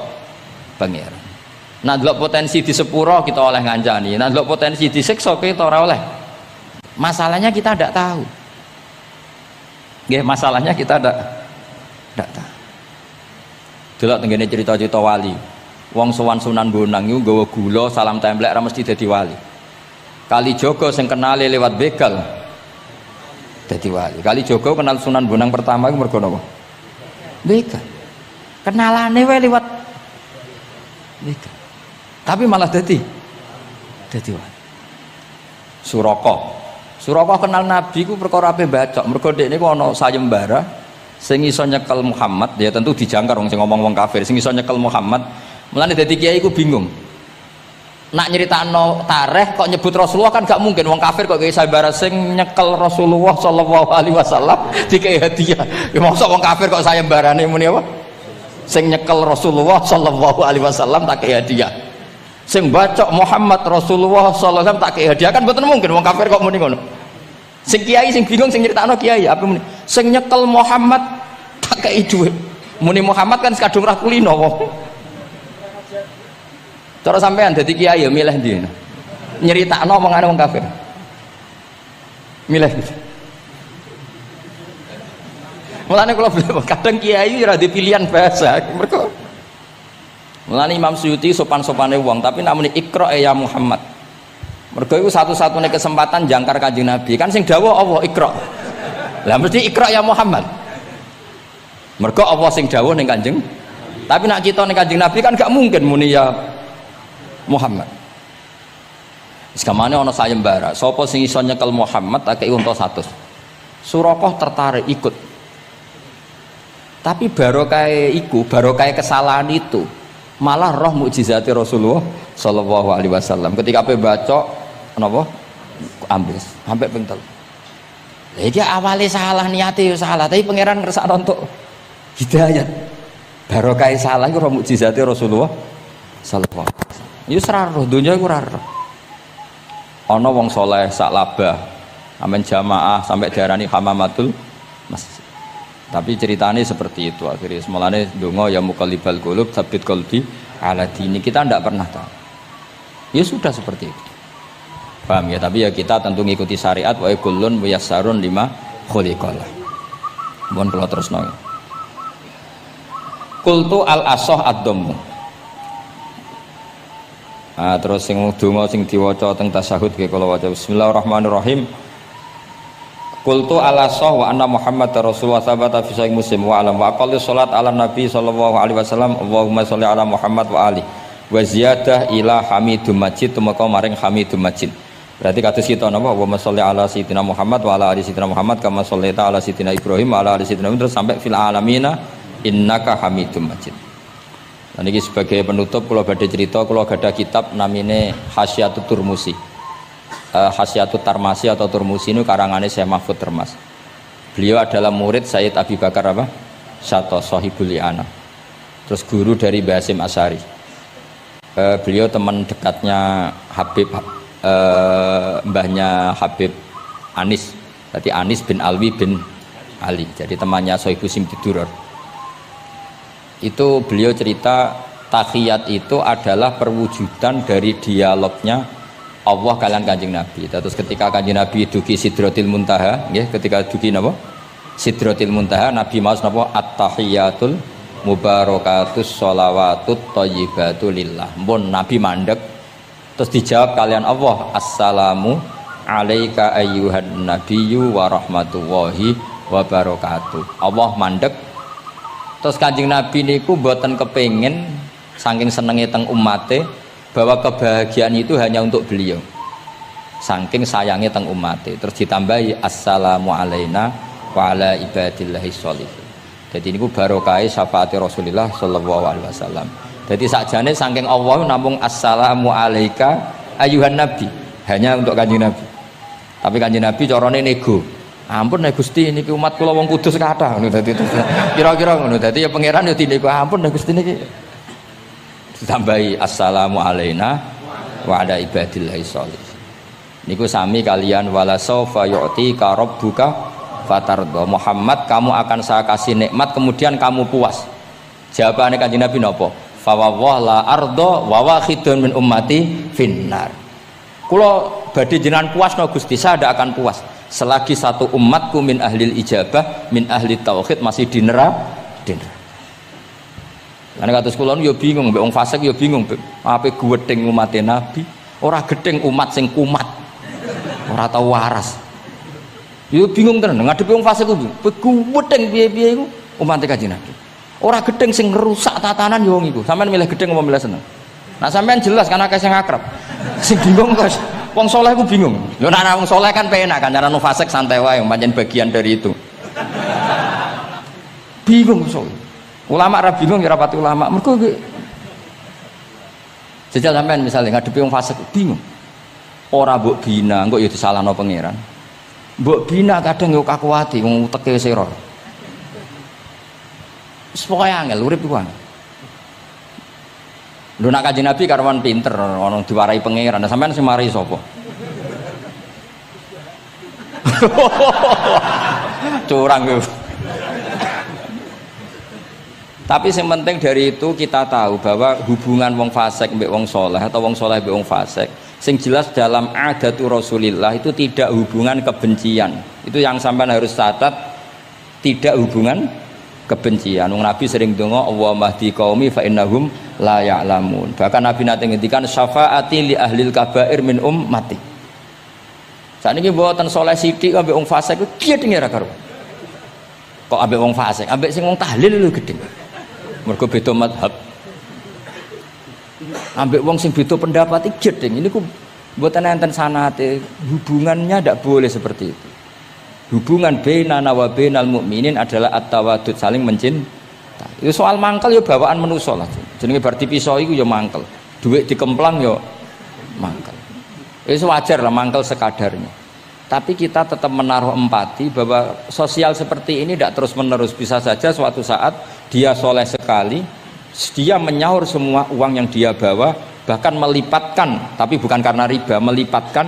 pangeran. Nah delok potensi di sepuro kita oleh ngancani, nah delok potensi disiksa kita ora oleh. Masalahnya kita tidak tahu. Nggih, masalahnya kita tidak tahu. Delok tenggene cerita-cerita wali. Wong sowan Sunan Bonang iku nggawa gula salam templek ra mesti dadi wali. Kali Jogo sing kenale lewat begal dadi wali. Kali Jogo kenal Sunan Bonang pertama iku mergo napa? Begal. Kenalane wae lewat begal. Tapi malah dadi wali. Suraka kenal Nabi ku perkara ape bacok. Mergo dekne ku ana sayembara sing iso nyekel Muhammad, ya tentu dijangkar wong sing ngomong wong kafir, sing iso nyekel Muhammad. Mulane dadi kiai ku bingung. Nak nyeritakno tarikh kok nyebut Rasulullah kan gak mungkin wong kafir kok kiai sayembara sing nyekel Rasulullah sallallahu alaihi wasallam dikei hadiah. Ya mosok wong kafir kok sayembarane muni apa? Sing nyekel Rasulullah sallallahu alaihi wasallam tak kei hadiah. Sing bacok Muhammad Rasulullah sallallahu alaihi wasallam tak kei hadiah kan mboten mungkin wong kafir kok muni ngono. Sing kiai sing bingung sing nyeritakno kiai apa muni? Sing nyekel Muhammad tak kei dhuwit. Muni Muhammad kan kadung ra kulino wong. Cara sampean dadi kiai ya milih ndi? Nyeritakno omongane wong kafir. Milih. Mulane kula kadang kiai ora di pilihan bahasa. Mergo mulane Imam Suyuti sopan-sopane wong, tapi namune Iqra ya Muhammad. Mergo iku satu-satunya kesempatan jangkar Kanjeng Nabi. Kan sing dawuh Allah Iqra. Lah mesti Iqra ya Muhammad. Mergo Allah sing dawuh ning Kanjeng. Tapi nak kita ning Kanjeng Nabi kan gak mungkin muni ya Muhammad. Sekamane ana sayembara, sapa sing iso nyekel Muhammad tak kei unta 100. Suraka tertarik ikut. Tapi barokah iku, barokah kesalahan itu malah roh mukjizat Rasulullah sallallahu alaihi wasallam. Ketika ape baca napa ambles sampai ping 3. Lah iki awale salah niate yo salah, tapi pangeran ngersakno untuk hidayat. Barokah salah iku roh mukjizat Rasulullah sallallahu alaihi wasallam. Ya seraro, dunia itu raro. Ana wong soleh sak labah, amen jamaah sampai diarani hamamatul masjid. Tapi ceritanya seperti itu akhirnya. Semalane donga ya muqallibal qulub tsabit qalbi ala dini. Kita tidak pernah tahu. Ya sudah seperti itu. Paham ya? Tapi ya kita tentu ngikuti syariat wa kullun muyassarun lima khuliqalah. Mohon kula terusno. Qultu al asah ad-dhammu. Terus sing donga sing diwaca teng tasyahud nggih kula waca bismillahirrahmanirrahim. Qultu ala sah wa anna Muhammad Rasulullah sabata fi sahih Muslim wa alam wa aqalli salat ala nabi sallallahu alaihi wasallam Allahumma sholli ala Muhammad wa ali wa ziyadah ila hamidum majid tumeka maring hamidum majid. Berarti kados kita napa Allahumma sholli ala sayyidina Muhammad wa ala ali sayyidina Muhammad kama shollaita ala sayyidina Ibrahim wa ala ali sayyidina terus sampai fil alamina innaka hamidum majid. Dan ini sebagai penutup kalau ada cerita, kalau ada kitab namanya Hasyatut Turmusi, Hasyatut Tarmasi atau Turmusi ini karangannya Syekh Mahfud Termas. Beliau adalah murid Sayyid Abi Bakar apa? Syato Sohibul Li'ana. Terus guru dari Basim Asyari. Beliau teman dekatnya Habib, mbahnya Habib Anis. Jadi Anis bin Alwi bin Ali. Jadi temannya Sohibu Simtiduror. Itu beliau cerita tahiyat itu adalah perwujudan dari dialognya Allah kalian Kanjeng Nabi. Terus ketika Kanjeng Nabi dugi Sidratil Muntaha, ya, ketika dugi napa? Sidratil Muntaha, Nabi maos napa? At-tahiyatul mubarakatus sholawatut thayyibatu lillah. Mun Nabi mandek terus dijawab kalian Allah, assalamu alaika ayyuhan nabiyyu wa rahmatullahi wa barakatuh. Allah mandek. Terus Kanjeng Nabi niku mboten kepengin saking senenge teng umate bahwa kebahagiaan itu hanya untuk beliau. Saking sayangnya teng umate. Terus ditambahi assalamu alaina wa ala ibadillahi sholihin. Jadi niku barokah syafaat Rasulullah sallallahu alaihi wasallam. Jadi sakjane saking Allah namung assalamu alaika ayuhan nabi, hanya untuk Kanjeng Nabi. Tapi Kanjeng Nabi carane nego. Ampun nek Gusti niki umat kula wong kudus kathah ngono dadi kira-kira ngono dadi ya pangeran ya dinego ampun nek Gusti niki ditambahi assalamu alaina wa ala ibadillahi sholihin. Niku sami kalian wala saufa yu'tika rabbuka fatarda. Muhammad kamu akan saya kasih nikmat kemudian kamu puas. Jawabannya Kanjeng Nabi napa? fa la ardo wa wahidun min ummati finnar. Kula badhe jenengan puas no Gusti, saya tidak akan puas selagi satu umatku min ahlil ijabah, min ahli tauhid masih di neraka. Karena kados kula yo bingung mbek wong fasik yo bingung ape gedeng umat Nabi, ora gedeng umat sing kumat. Ora tau waras. Yo bingung tenan ngadepi wong fasik ku. Gedeng piye-piye iku umat Kanjeng Nabi. Ora gedeng sing ngerusak tatanan yo wong iku. Sampeyan milih gedeng apa milih seneng? Nah sampeyan jelas kan akeh sing akrab. Sing bingung kok wong saleh ku bingung. Lho nek wong saleh kan penak kan cara fasik santai wae pancen bagian dari itu. Bingung soalnya. Ulama ra bingung ya rapati ulama. Mergo jajal sampean misalnya ngadepi wong fasik bingung. Ora mbok bina, engko ya disalahno pangeran. Mbok bina kadang yo kakuwati wong uteke wis ora. Wis pokoke angel urip iku angel. Lho nak Kanjeng Nabi karwan pinter ana diwarai pangeran. Sampean sing mari sapa? Curang yo. Tapi yang penting dari itu kita tahu bahwa hubungan wong fasik mbek wong soleh atau wong soleh mbek wong fasik, sing jelas dalam adatu Rasulillah itu tidak hubungan kebencian. Itu yang sampean harus catat, tidak hubungan kebencian. Wong Nabi sering donga Allahumma hdi qaumi fa innahum la ya'lamun. Bahkan Nabi nate ngendikan syafaati li ahlil kabair min ummati. Sakniki mboten soleh sithik ambek wong fasik ku gedhe ra karo. Kok ambek wong fasik, ambek sing wong tahlil lho gedhe. Mergo beda madhab. Ambek wong sing beda pendapat iki gedeng. Ini ku mboten enten sanate, hubungannya tidak boleh seperti itu. Hubungan bainana wa bainal mukminin adalah at-tawaddud, saling mencintai. Itu soal mangkel ya bawaan manusa lah. Jenenge bar dipisah iku ya mangkel. Duit dikemplang ya mangkel. Itu wajar lah mangkel sekadarnya. Tapi kita tetap menaruh empati bahwa sosial seperti ini tidak terus menerus. Bisa saja suatu saat dia soleh sekali, dia menyaur semua uang yang dia bawa, bahkan melipatkan, tapi bukan karena riba, melipatkan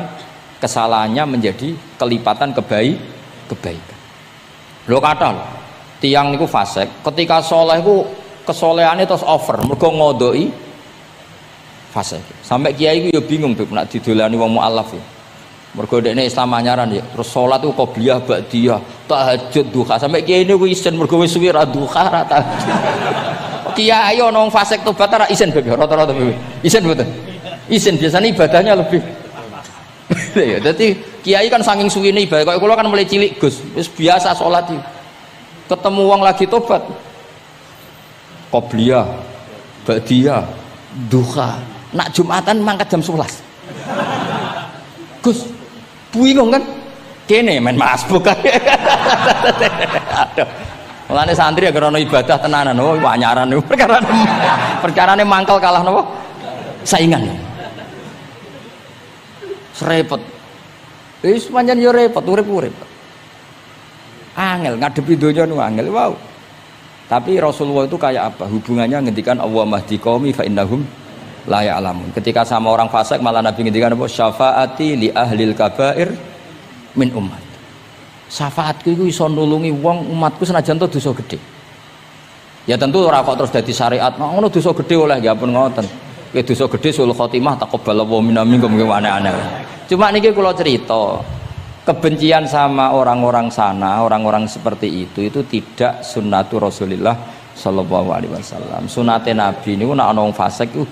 kesalahannya menjadi kelipatan kebaikan. Lo kata lo, tiang niku fasik, ketika soleh ku kesolehannya terus over, mergo ngodoi fasik. Sampai kiai ku ya bingung tuh, nak didolani wong mualaf ya. Mergo dekne Islam anyaran ya, terus salat ku qobliyah ba'diyah, tahajud duha. Sampai kiai niku isen mergo wis suwi ra duha ra tahajud. Kiai ana wong fasik tobat ra isen bebe rata-rata bebe. Isen mboten. Isen biasanya ibadahnya lebih. Ya, dadi kiai kan saking suwine ibadah. Kaya kula kan mulai cilik Gus, wis biasa salat iki. Ketemu wong lagi tobat. Qobliyah, ba'diyah, duha. Nak Jumatan mangkat jam 11. Gus bingung kan kene main masbuk kan. Aduh mulane santri agar ono ibadah tenanan oh anyaran niku perkarane mangkel kalah napa saingan repot wis pancen yo repot urip angel ngadepi donya nu angel wow. Tapi Rasulullah itu kayak apa hubungannya ngendikan Allahumma hdi qaumi fa innahum la ya'lamun. Ketika sama orang fasik malah Nabi ngendikan apa syafaati li ahlil kabair min ummat. Syafaatku iku iso nulungi wong umatku senajan to dosa gedhe. Ya tentu ora kok terus dadi syariat. Ngono dosa gedhe oleh ya pun ngoten. Kowe dosa gedhe sul khotimah taqabbalallahu minna minkum aneh-aneh. Cuma niki kula cerita kebencian sama orang-orang sana, orang-orang seperti itu tidak sunnatur Rasulillah sallallahu alaihi wasallam. Sunate Nabi niku nek ana wong fasik iku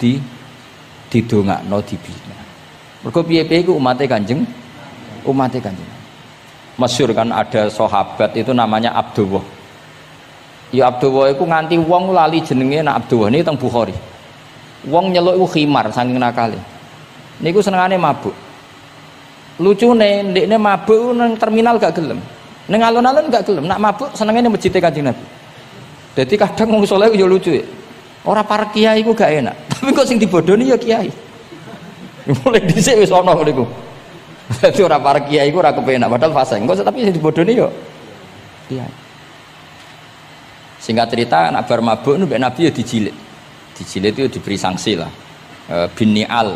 didongakno dibina. Mergo piye-piye iku umate Kanjeng. Masyhur kan ada sahabat itu namanya Abdullah. Ya Abdullah iku nganti wong lali jenenge nak Abdullah niki teng Bukhari. Wong nyeluk iku khimar saking nakale. Niku senengane mabuk. Lucune ndekne mabuk nang terminal gak gelem. Ning alun-alun gak gelem, nak mabuk senenge ning masjid Kanjeng Nabi. Jadi kadang wong saleh yo lucu ya. Ora para kiai iku gak enak, tapi kok sing dibodoni ya kiai. Mulai dhisik wis ana ngene iku. Dadi ora para kiai iku ora kepenak padahal fase. Engko tapi sing dibodoni yo kiai. Singkat cerita anak bar mabuk nu Nabi ya dijilid. Dijilid itu diberi sanksi lah. Binial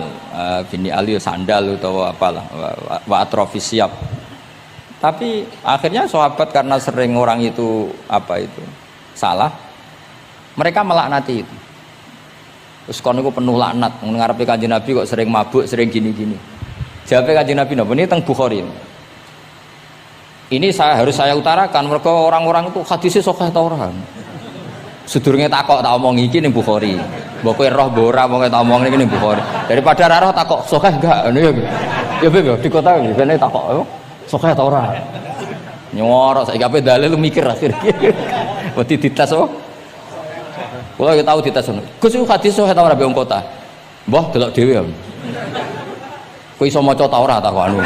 yo sandal utawa apalah wa atrofis siap. Tapi akhirnya sahabat karena sering orang itu apa itu salah, mereka melaknati itu. Terus kon niku penuh laknat, ngarepe Kanjeng Nabi kok sering mabuk, sering gini-gini. Jawabe Kanjeng Nabi napa? Ini teng Bukhari. Ini harus saya utarakan mereka orang-orang itu hadisnya sahih ta ora. Sedurunge takok tak omong iki ning Bukhari. Mbok kowe roh mbok ora mongke tak omong iki ning Bukhari. Daripada ra roh takok sahih enggak ngono ya. Ya beb di kota iki kene takok sahih ta ora. Nyorok saiki ape dalil lu mikir akhir iki. Wedi dites apa? Kula ya tau dites ngono. Gus iku hadis sahih ta ora be wong kota. Mbah delok dhewe ya. Kowe iso maca ta ora takok anu.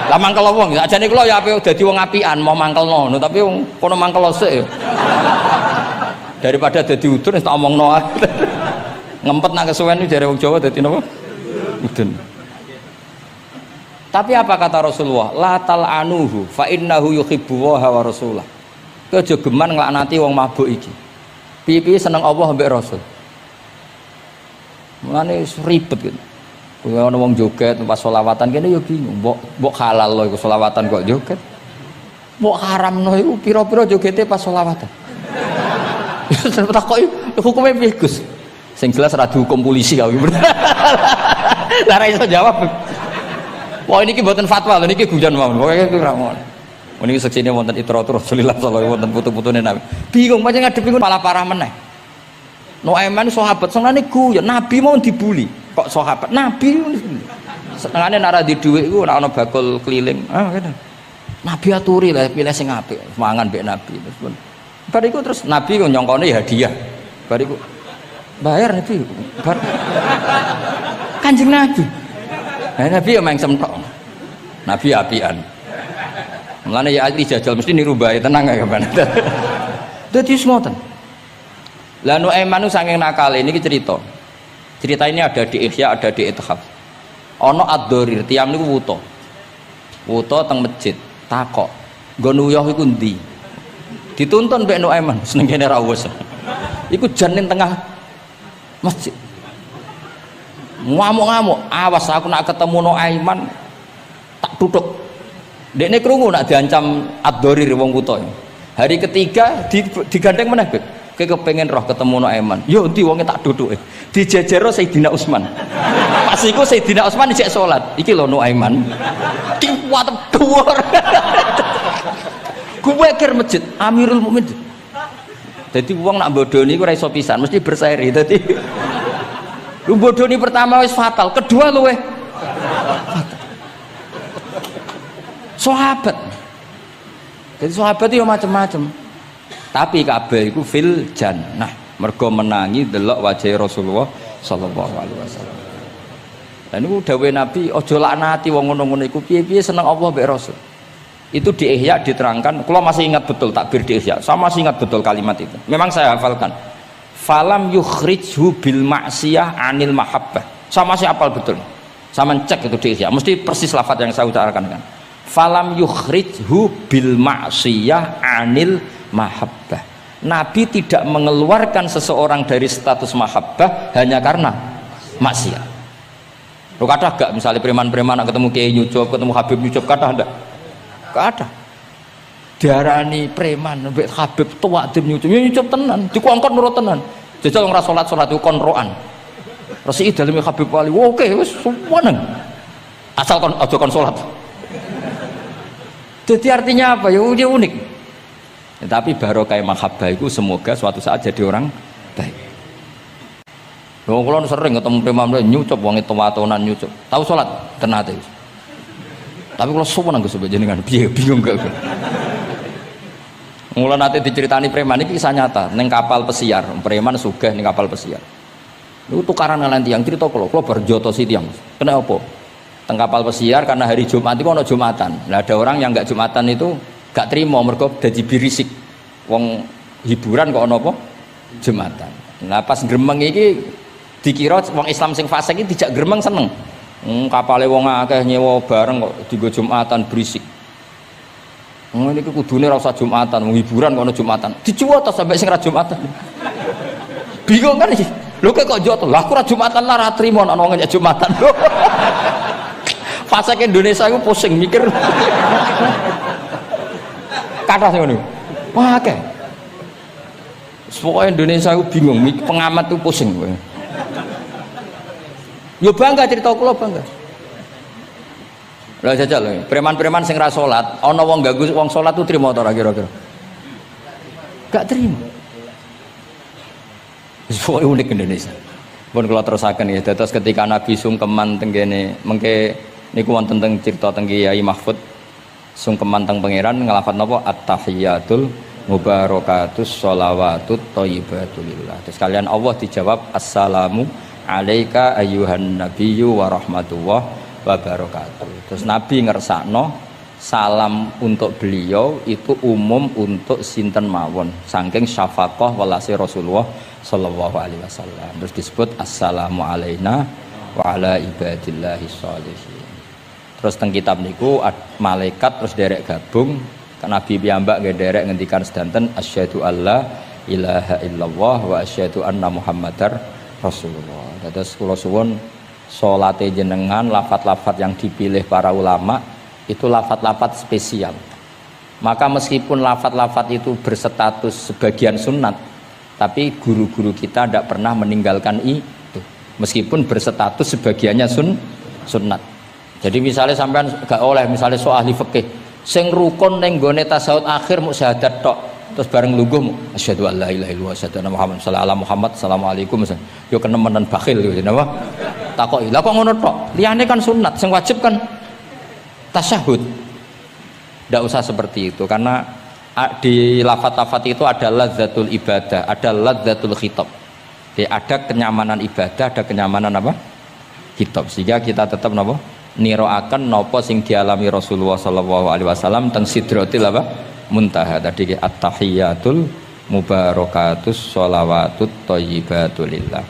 Lah mangkel wong, ajane kula ya ape dadi wong apian mau mangkelno, tapi wong kono mangkel sik. Daripada dadi udun wis tak omongno ae. Ngempet nak kesuwen iki jare wong Jawa dadi napa? Udun. Tapi apa kata Rasulullah? La tal'anuhu fa innahu yuhibbu wa rasulah. Kowe aja geman nglaknati wong mabuk iki. Piye-piye seneng Allah mbek Rasul. Mulane ribet gitu. Kowe ana wong joget pas selawatan kene ya bingung, mbok halal lho iku selawatan kok joget. Mbok haramno iku pira-pira jogete pas selawatan. Terus takoki hukume piye Gus? Sing jelas ora dihukum polisi kok. Lah ra iso jawab. Wah ini mboten fatwa lho niki guyon mawon. Pokoke iku ra ngono. Niki seksine wonten itratur Rasulullah sallallahu alaihi wonten putu-putune Nabi. Bingung pancen ngadepi malah parah meneh. Nuaiman sahabat senengane guyon, Nabi mau dibuli. Kok sahabat Nabi senengane nek ora di dhuwit iku ora ana bakul keliling. Ah ngene. Nabi aturi lah pilih sing apik, mangan mbek Nabi terus pun. Bariku terus Nabi kok nyongkone hadiah. Bariku bayar Nabi. Bar Kanjeng Nabi. Nah, Nabi ya main semtok. Nabi apian. Mulane ya ahli jajal mesti niru bae tenang ya kan. Dadi ngoten. Lah Nuaiman saking nakale niki cerita. Cerita ini ada di Ihya, ada di Ithaf. Ana ad-Dharir, tiyang niku wuta. Wuta teng masjid, takok. Nggo nuyuh iku ndi? Dituntun mbek Nuaiman, seneng kene ra wis. Iku jan ning tengah masjid. Ngamuk-ngamuk, awas aku nak ketemu Nuaiman tak tutuk. Dekne krungu nak diancam ad-Dharir wong wuta. Hari ketiga digandeng meneh, Kowe kepengin roh ketemu Nuaiman. Yo endi wonge tak duduke. Dijejero Sayyidina Utsman. Pas iku Sayyidina Utsman isih salat. Iki lho Nuaiman. Kuwat dhuwur. Kuwe kir masjid Amirul Mukminin. Dadi wong nak bodoni iku ora iso pisan, mesti berseri. Dadi lu bodoni pertama wis fatal, kedua luwe fatal. Sahabat. Jadi sahabat itu macam-macam. Tapi kabeh iku fil jannah. Mergo menangi delok wajah Rasulullah sallallahu alaihi wasallam. Lah niku dawuh Nabi, aja laknati wong ngono-ngono iku piye-piye seneng Allah mbek Rasul. Itu di Ihya diterangkan, kalau masih ingat betul takbir di Ihya, saya masih ingat betul kalimat itu. Memang saya hafalkan. Falam yukhrijhu bil ma'siyah anil mahabbah. Saya masih hafal betul. Saya mencek itu di Ihya, mesti persis lafaz yang saya utarakan kan. Falam yukhrijhu bil ma'siyah anil mahabbah. Nabi tidak mengeluarkan seseorang dari status mahabbah hanya karena maksiat. Lo kata gak misalnya preman-preman ketemu Kiai Nyucup, ketemu Habib Nyucup, kata enggak? Gak ada. Diarani preman, mbek Habib tua Habib Nyucup, ya Nyucup tenan, dikongkon nurut tenan. Jajal ora salat itu konroan. Resi daleme Habib Wali, oke wis suweneng. Asal kon aja kon salat. Jadi artinya apa? Ya unik. Tapi barokah mahabbah itu semoga suatu saat jadi orang baik. Wong kula sering ketemu preman Nyucup wong tua-tuanan Nyucup. Tahu salat tenate. Tapi kalau suweneng Gus jenengan piye bingung gak. Mula nate diceritani preman iki kisah nyata ning kapal pesiar, preman sugih ning kapal pesiar. Niku tukaran kalian tiyang cerita kula berjotosi tiyang. Kena apa? Teng kapal pesiar karena hari Jumat itu ana Jumatan. Nah ada orang yang enggak Jumatan itu gak terima mergo dadi birisik. Wong hiburan kok ana apa? Jumatan. Nah pas gremeng iki dikira wong Islam sing fasik iki dijak gremeng seneng. Kapale wong akeh nyewa bareng kok dienggo Jumatan berisik. Ngene iki kudune ora usah Jumatan, wong hiburan kok ana Jumatan. Dicuwot sampai sing ra Jumatan. Bingung kan iki. Lho kok joto? Lah aku ora Jumatan lah ra trimo ana wong nyek Jumatan. Fasik Indonesia iku pusing mikir. Kathah sing ngono. Wah akeh. Pokoke Indonesia iku bingung, pengamat tuh pusing kowe. Yo bangga cerita kula bangga. Lah jajal lho, preman-preman sing ra salat, ana wong ganggu wong salat tuh trimo ta ora kira-kira? Gak trimo. Wis unik Indonesia. Pun kula terusaken ya, dados ketika Nabi sungkeman teng kene, mengke niku wonten teng cerita teng Kiai Mahfud sungkeman teng pangeran ngelafat napa at-tahiyatul mubarakatus sholawatut thayyibatulillah. Terus kalian Allah dijawab assalamu alaika ayyuhan nabiyyu wa rahmatullah wa barakatuh. Terus Nabi ngersakno salam untuk beliau itu umum untuk sinten mawon saking syafaqah welase Rasulullah sallallahu alaihi wasallam. Terus disebut assalamu alaina wa ala ibadillahi sholihin. Terus teng kitab niku malaikat terus derek gabung Nabi piyambak nggih derek ngendikan sedanten asyhadu alla ilaha illallah wa asyhadu anna muhammadar rasulullah. Terus kula suwun salate jenengan lafat-lafat yang dipilih para ulama itu lafat-lafat spesial. Maka meskipun lafat-lafat itu berstatus sebagian sunnat, tapi guru-guru kita tidak pernah meninggalkan itu. Meskipun berstatus sebagiannya sunnat. Jadi misalnya sampean gak oleh misalnya soal ahli fikih sing rukun ning gone tasawuf akhir mu syahadat tok terus bareng lungguh asyhadu alla ilaha illallah asyhadu anna muhammad sallallahu Muhammad assalamualaikum yo kenemenan bakhil yo napa takoki lha kok ngono tok liyane kan sunat sing wajib kan tasyahud. Ndak usah seperti itu karena di lafaz-lafaz itu ada lazzatul ibadah, ada lazzatul khitab. Jadi ada kenyamanan ibadah, ada kenyamanan apa? Khitab. Sehingga kita tetap napa? Niroaken napa sing dialami Rasulullah sallallahu alaihi wasallam teng sidratil apa? Muntaha. Tadi at-tahiyatul mubarakatus sholawatut thayyibatulillah.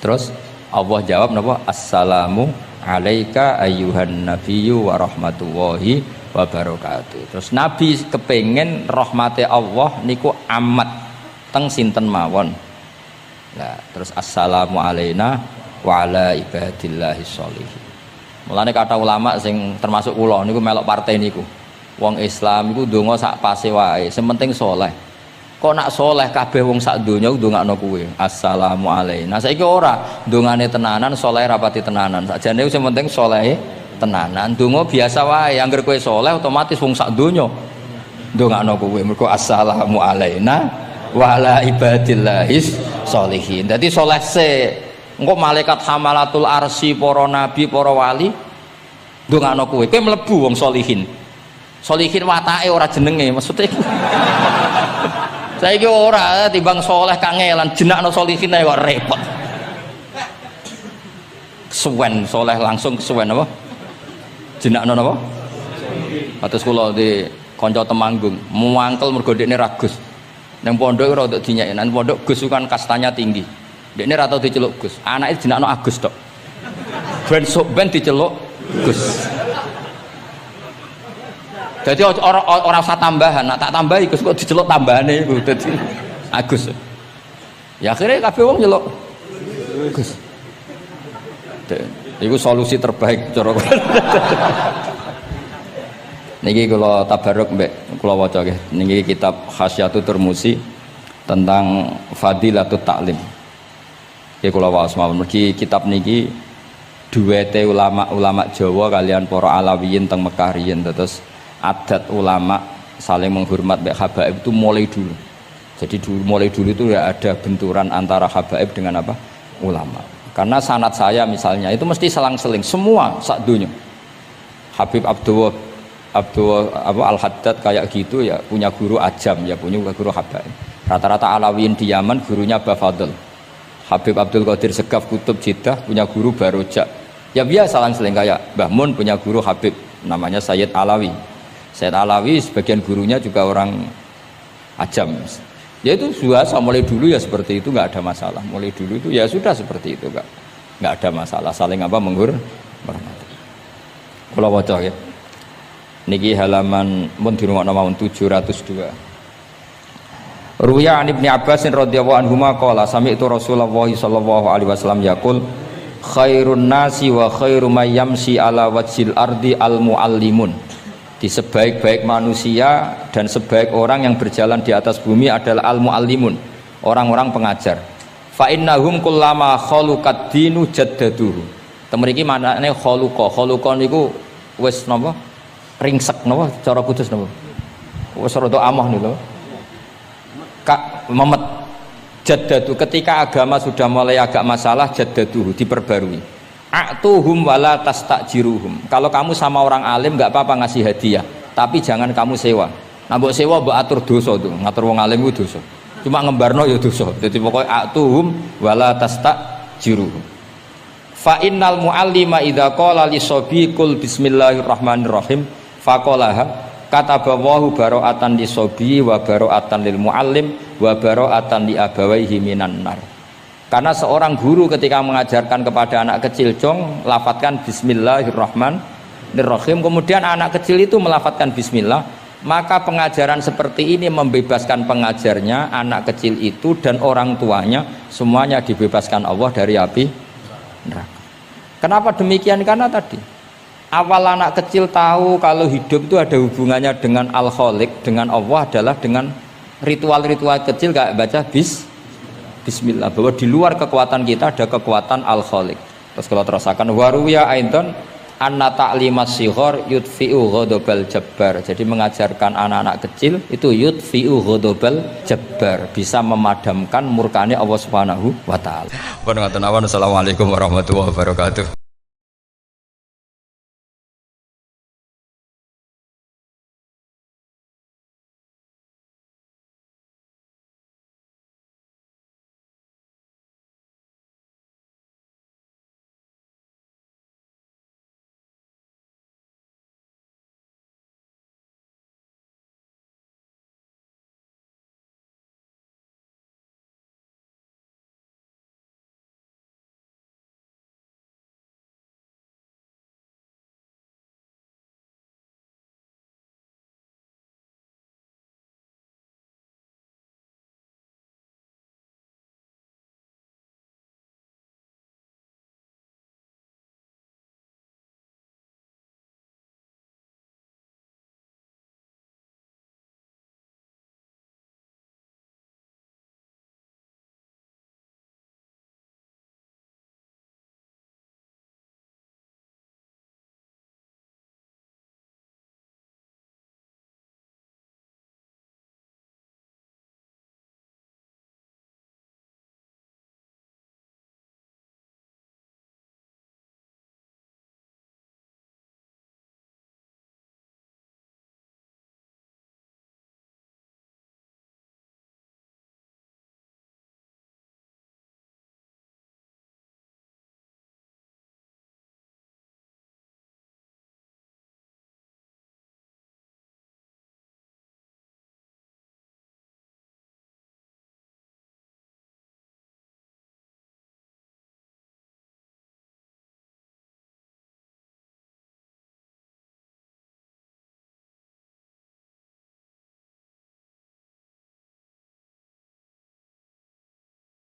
Terus Allah jawab napa? Assalamu alaika ayyuhan nabiyyu wa rahmatullahi wa barakatuh. Terus Nabi kepengen rahmati Allah niku amat teng sinten mawon. Nah, terus assalamu alaina wa ala ibadillahi sholihin. Mulane kata ulama sing termasuk kula niku melok partai niku. Wong Islam iku ndonga sak pase wae, sing penting saleh. Kok nak saleh kabeh wong sak donya ndongakno kuwe. Assalamu alaina. Saiki ora ndongane tenanan, saleh rapati tenanan. Sakjane sing penting saleh tenanan. Ndonga biasa wae, angger kowe saleh otomatis wong sak donya ndongakno kuwe. Mergo assalamu alaina wa ala ibadillahis sholihin. Dadi saleh se engko malaikat hamalatul arsy para nabi para wali ndongakno kowe kowe mlebu wong sholihin. Sholihin watake ora jenenge maksudnya saiki ora timbang saleh kangelan jenakno sholihin ae kok repot kesuwen saleh langsung kesuwen apa jenakno napa atus kula di kanca Temanggung muangkel mergo dekne ragus nang pondok ora untuk dinyek nang pondok Gus kan kastanya tinggi dekne ra tau diceluk Gus anake jenakno Agus tok ben diceluk Gus. Jadi orang usah tambahan, nak tak tambahi Gus kok diceluk tambahane iku dadi Agus. Ya akhirnya kabeh wong nyeluk Gus. Iku solusi terbaik cara. Niki kula tabarruk mbek kula waca nggih. Niki kitab Khasyatul Turmusi tentang Fadilatut Ta'lim. Nggih kula waos mawon mergi kitab niki duwete ulama-ulama Jawa kalian para Alawiyin teng Mekah riyen terus adat ulama saling menghormat baik habaib itu mulai dulu. Jadi mulai dulu itu ya ada benturan antara habaib dengan apa ulama. Karena sanad saya misalnya itu mesti selang-seling semua sak dunya. Habib Abdullah Al-Haddad kayak gitu ya punya guru ajam ya punya guru habaib. Rata-rata Alawiyin di Yaman gurunya Bafadl. Habib Abdul Qadir Segaf Kutub Jeddah punya guru Barojak. Ya biasa selang-seling kayak Mbah Mun punya guru Habib namanya Sayyid Alawi. Sayyid Alawi sebagian gurunya juga orang ajam. Ya itu biasa mulai dulu ya seperti itu nggak ada masalah. Mulai dulu itu ya sudah seperti itu nggak ada masalah saling apa menghormati. Kula waca ya. Niki halaman mun dirungokno mawon 702. Ruya an Ibnu Abbas radhiyallahu anhuma qala sami'tu Rasulullah sallallahu alaihi wasallam yaqul khairun nasi wa khairu may yamshi ala wajhil ardi al muallimun. Di sebaik-baik manusia dan sebaik orang yang berjalan di atas bumi adalah al muallimun, orang-orang pengajar. Fa innahum kullama khaluqad dinu jaddaduhu. Temen iki maknane khaluqa niku wis napa? Ringsek napa cara kudus napa? Wis rada amah niku. Kak memet jaddadu ketika agama sudah mulai agak masalah jaddaduhu diperbarui. A'tuhum wala tastajiruhum. Kalau kamu sama orang alim enggak apa-apa ngasih hadiah, tapi jangan kamu sewa. Nah mbok sewa mbok atur dosa tuh, ngatur wong alim ku dosa. Cuma ngembarno ya dosa. Jadi pokoknya a'tuhum wala tastajiruhum. Fa innal muallima idza qala li sabi qul bismillahirrahmanirrahim faqalaha katabawahu bara'atan li sabi wa bara'atan lil muallim wa bara'atan li abawaihi minan nar. Karena seorang guru ketika mengajarkan kepada anak kecil jong lafadzkan bismillahirrahmanirrahim, kemudian anak kecil itu melafadzkan bismillah, maka pengajaran seperti ini membebaskan pengajarnya, anak kecil itu dan orang tuanya semuanya dibebaskan Allah dari api neraka. Kenapa demikian? Karena tadi awal anak kecil tahu kalau hidup itu ada hubungannya dengan Al-Khaliq, dengan Allah adalah dengan ritual-ritual kecil kayak baca bismillah, bahwa di luar kekuatan kita ada kekuatan Al-Khaliq. Terus kalau terusakan waruya aidan anna ta'limas sighar yudfi'u ghadabal jabbar. Jadi mengajarkan anak-anak kecil itu yudfi'u ghadabal jabbar, bisa memadamkan murkanya Allah Subhanahu wa taala. Assalamualaikum warahmatullahi wabarakatuh.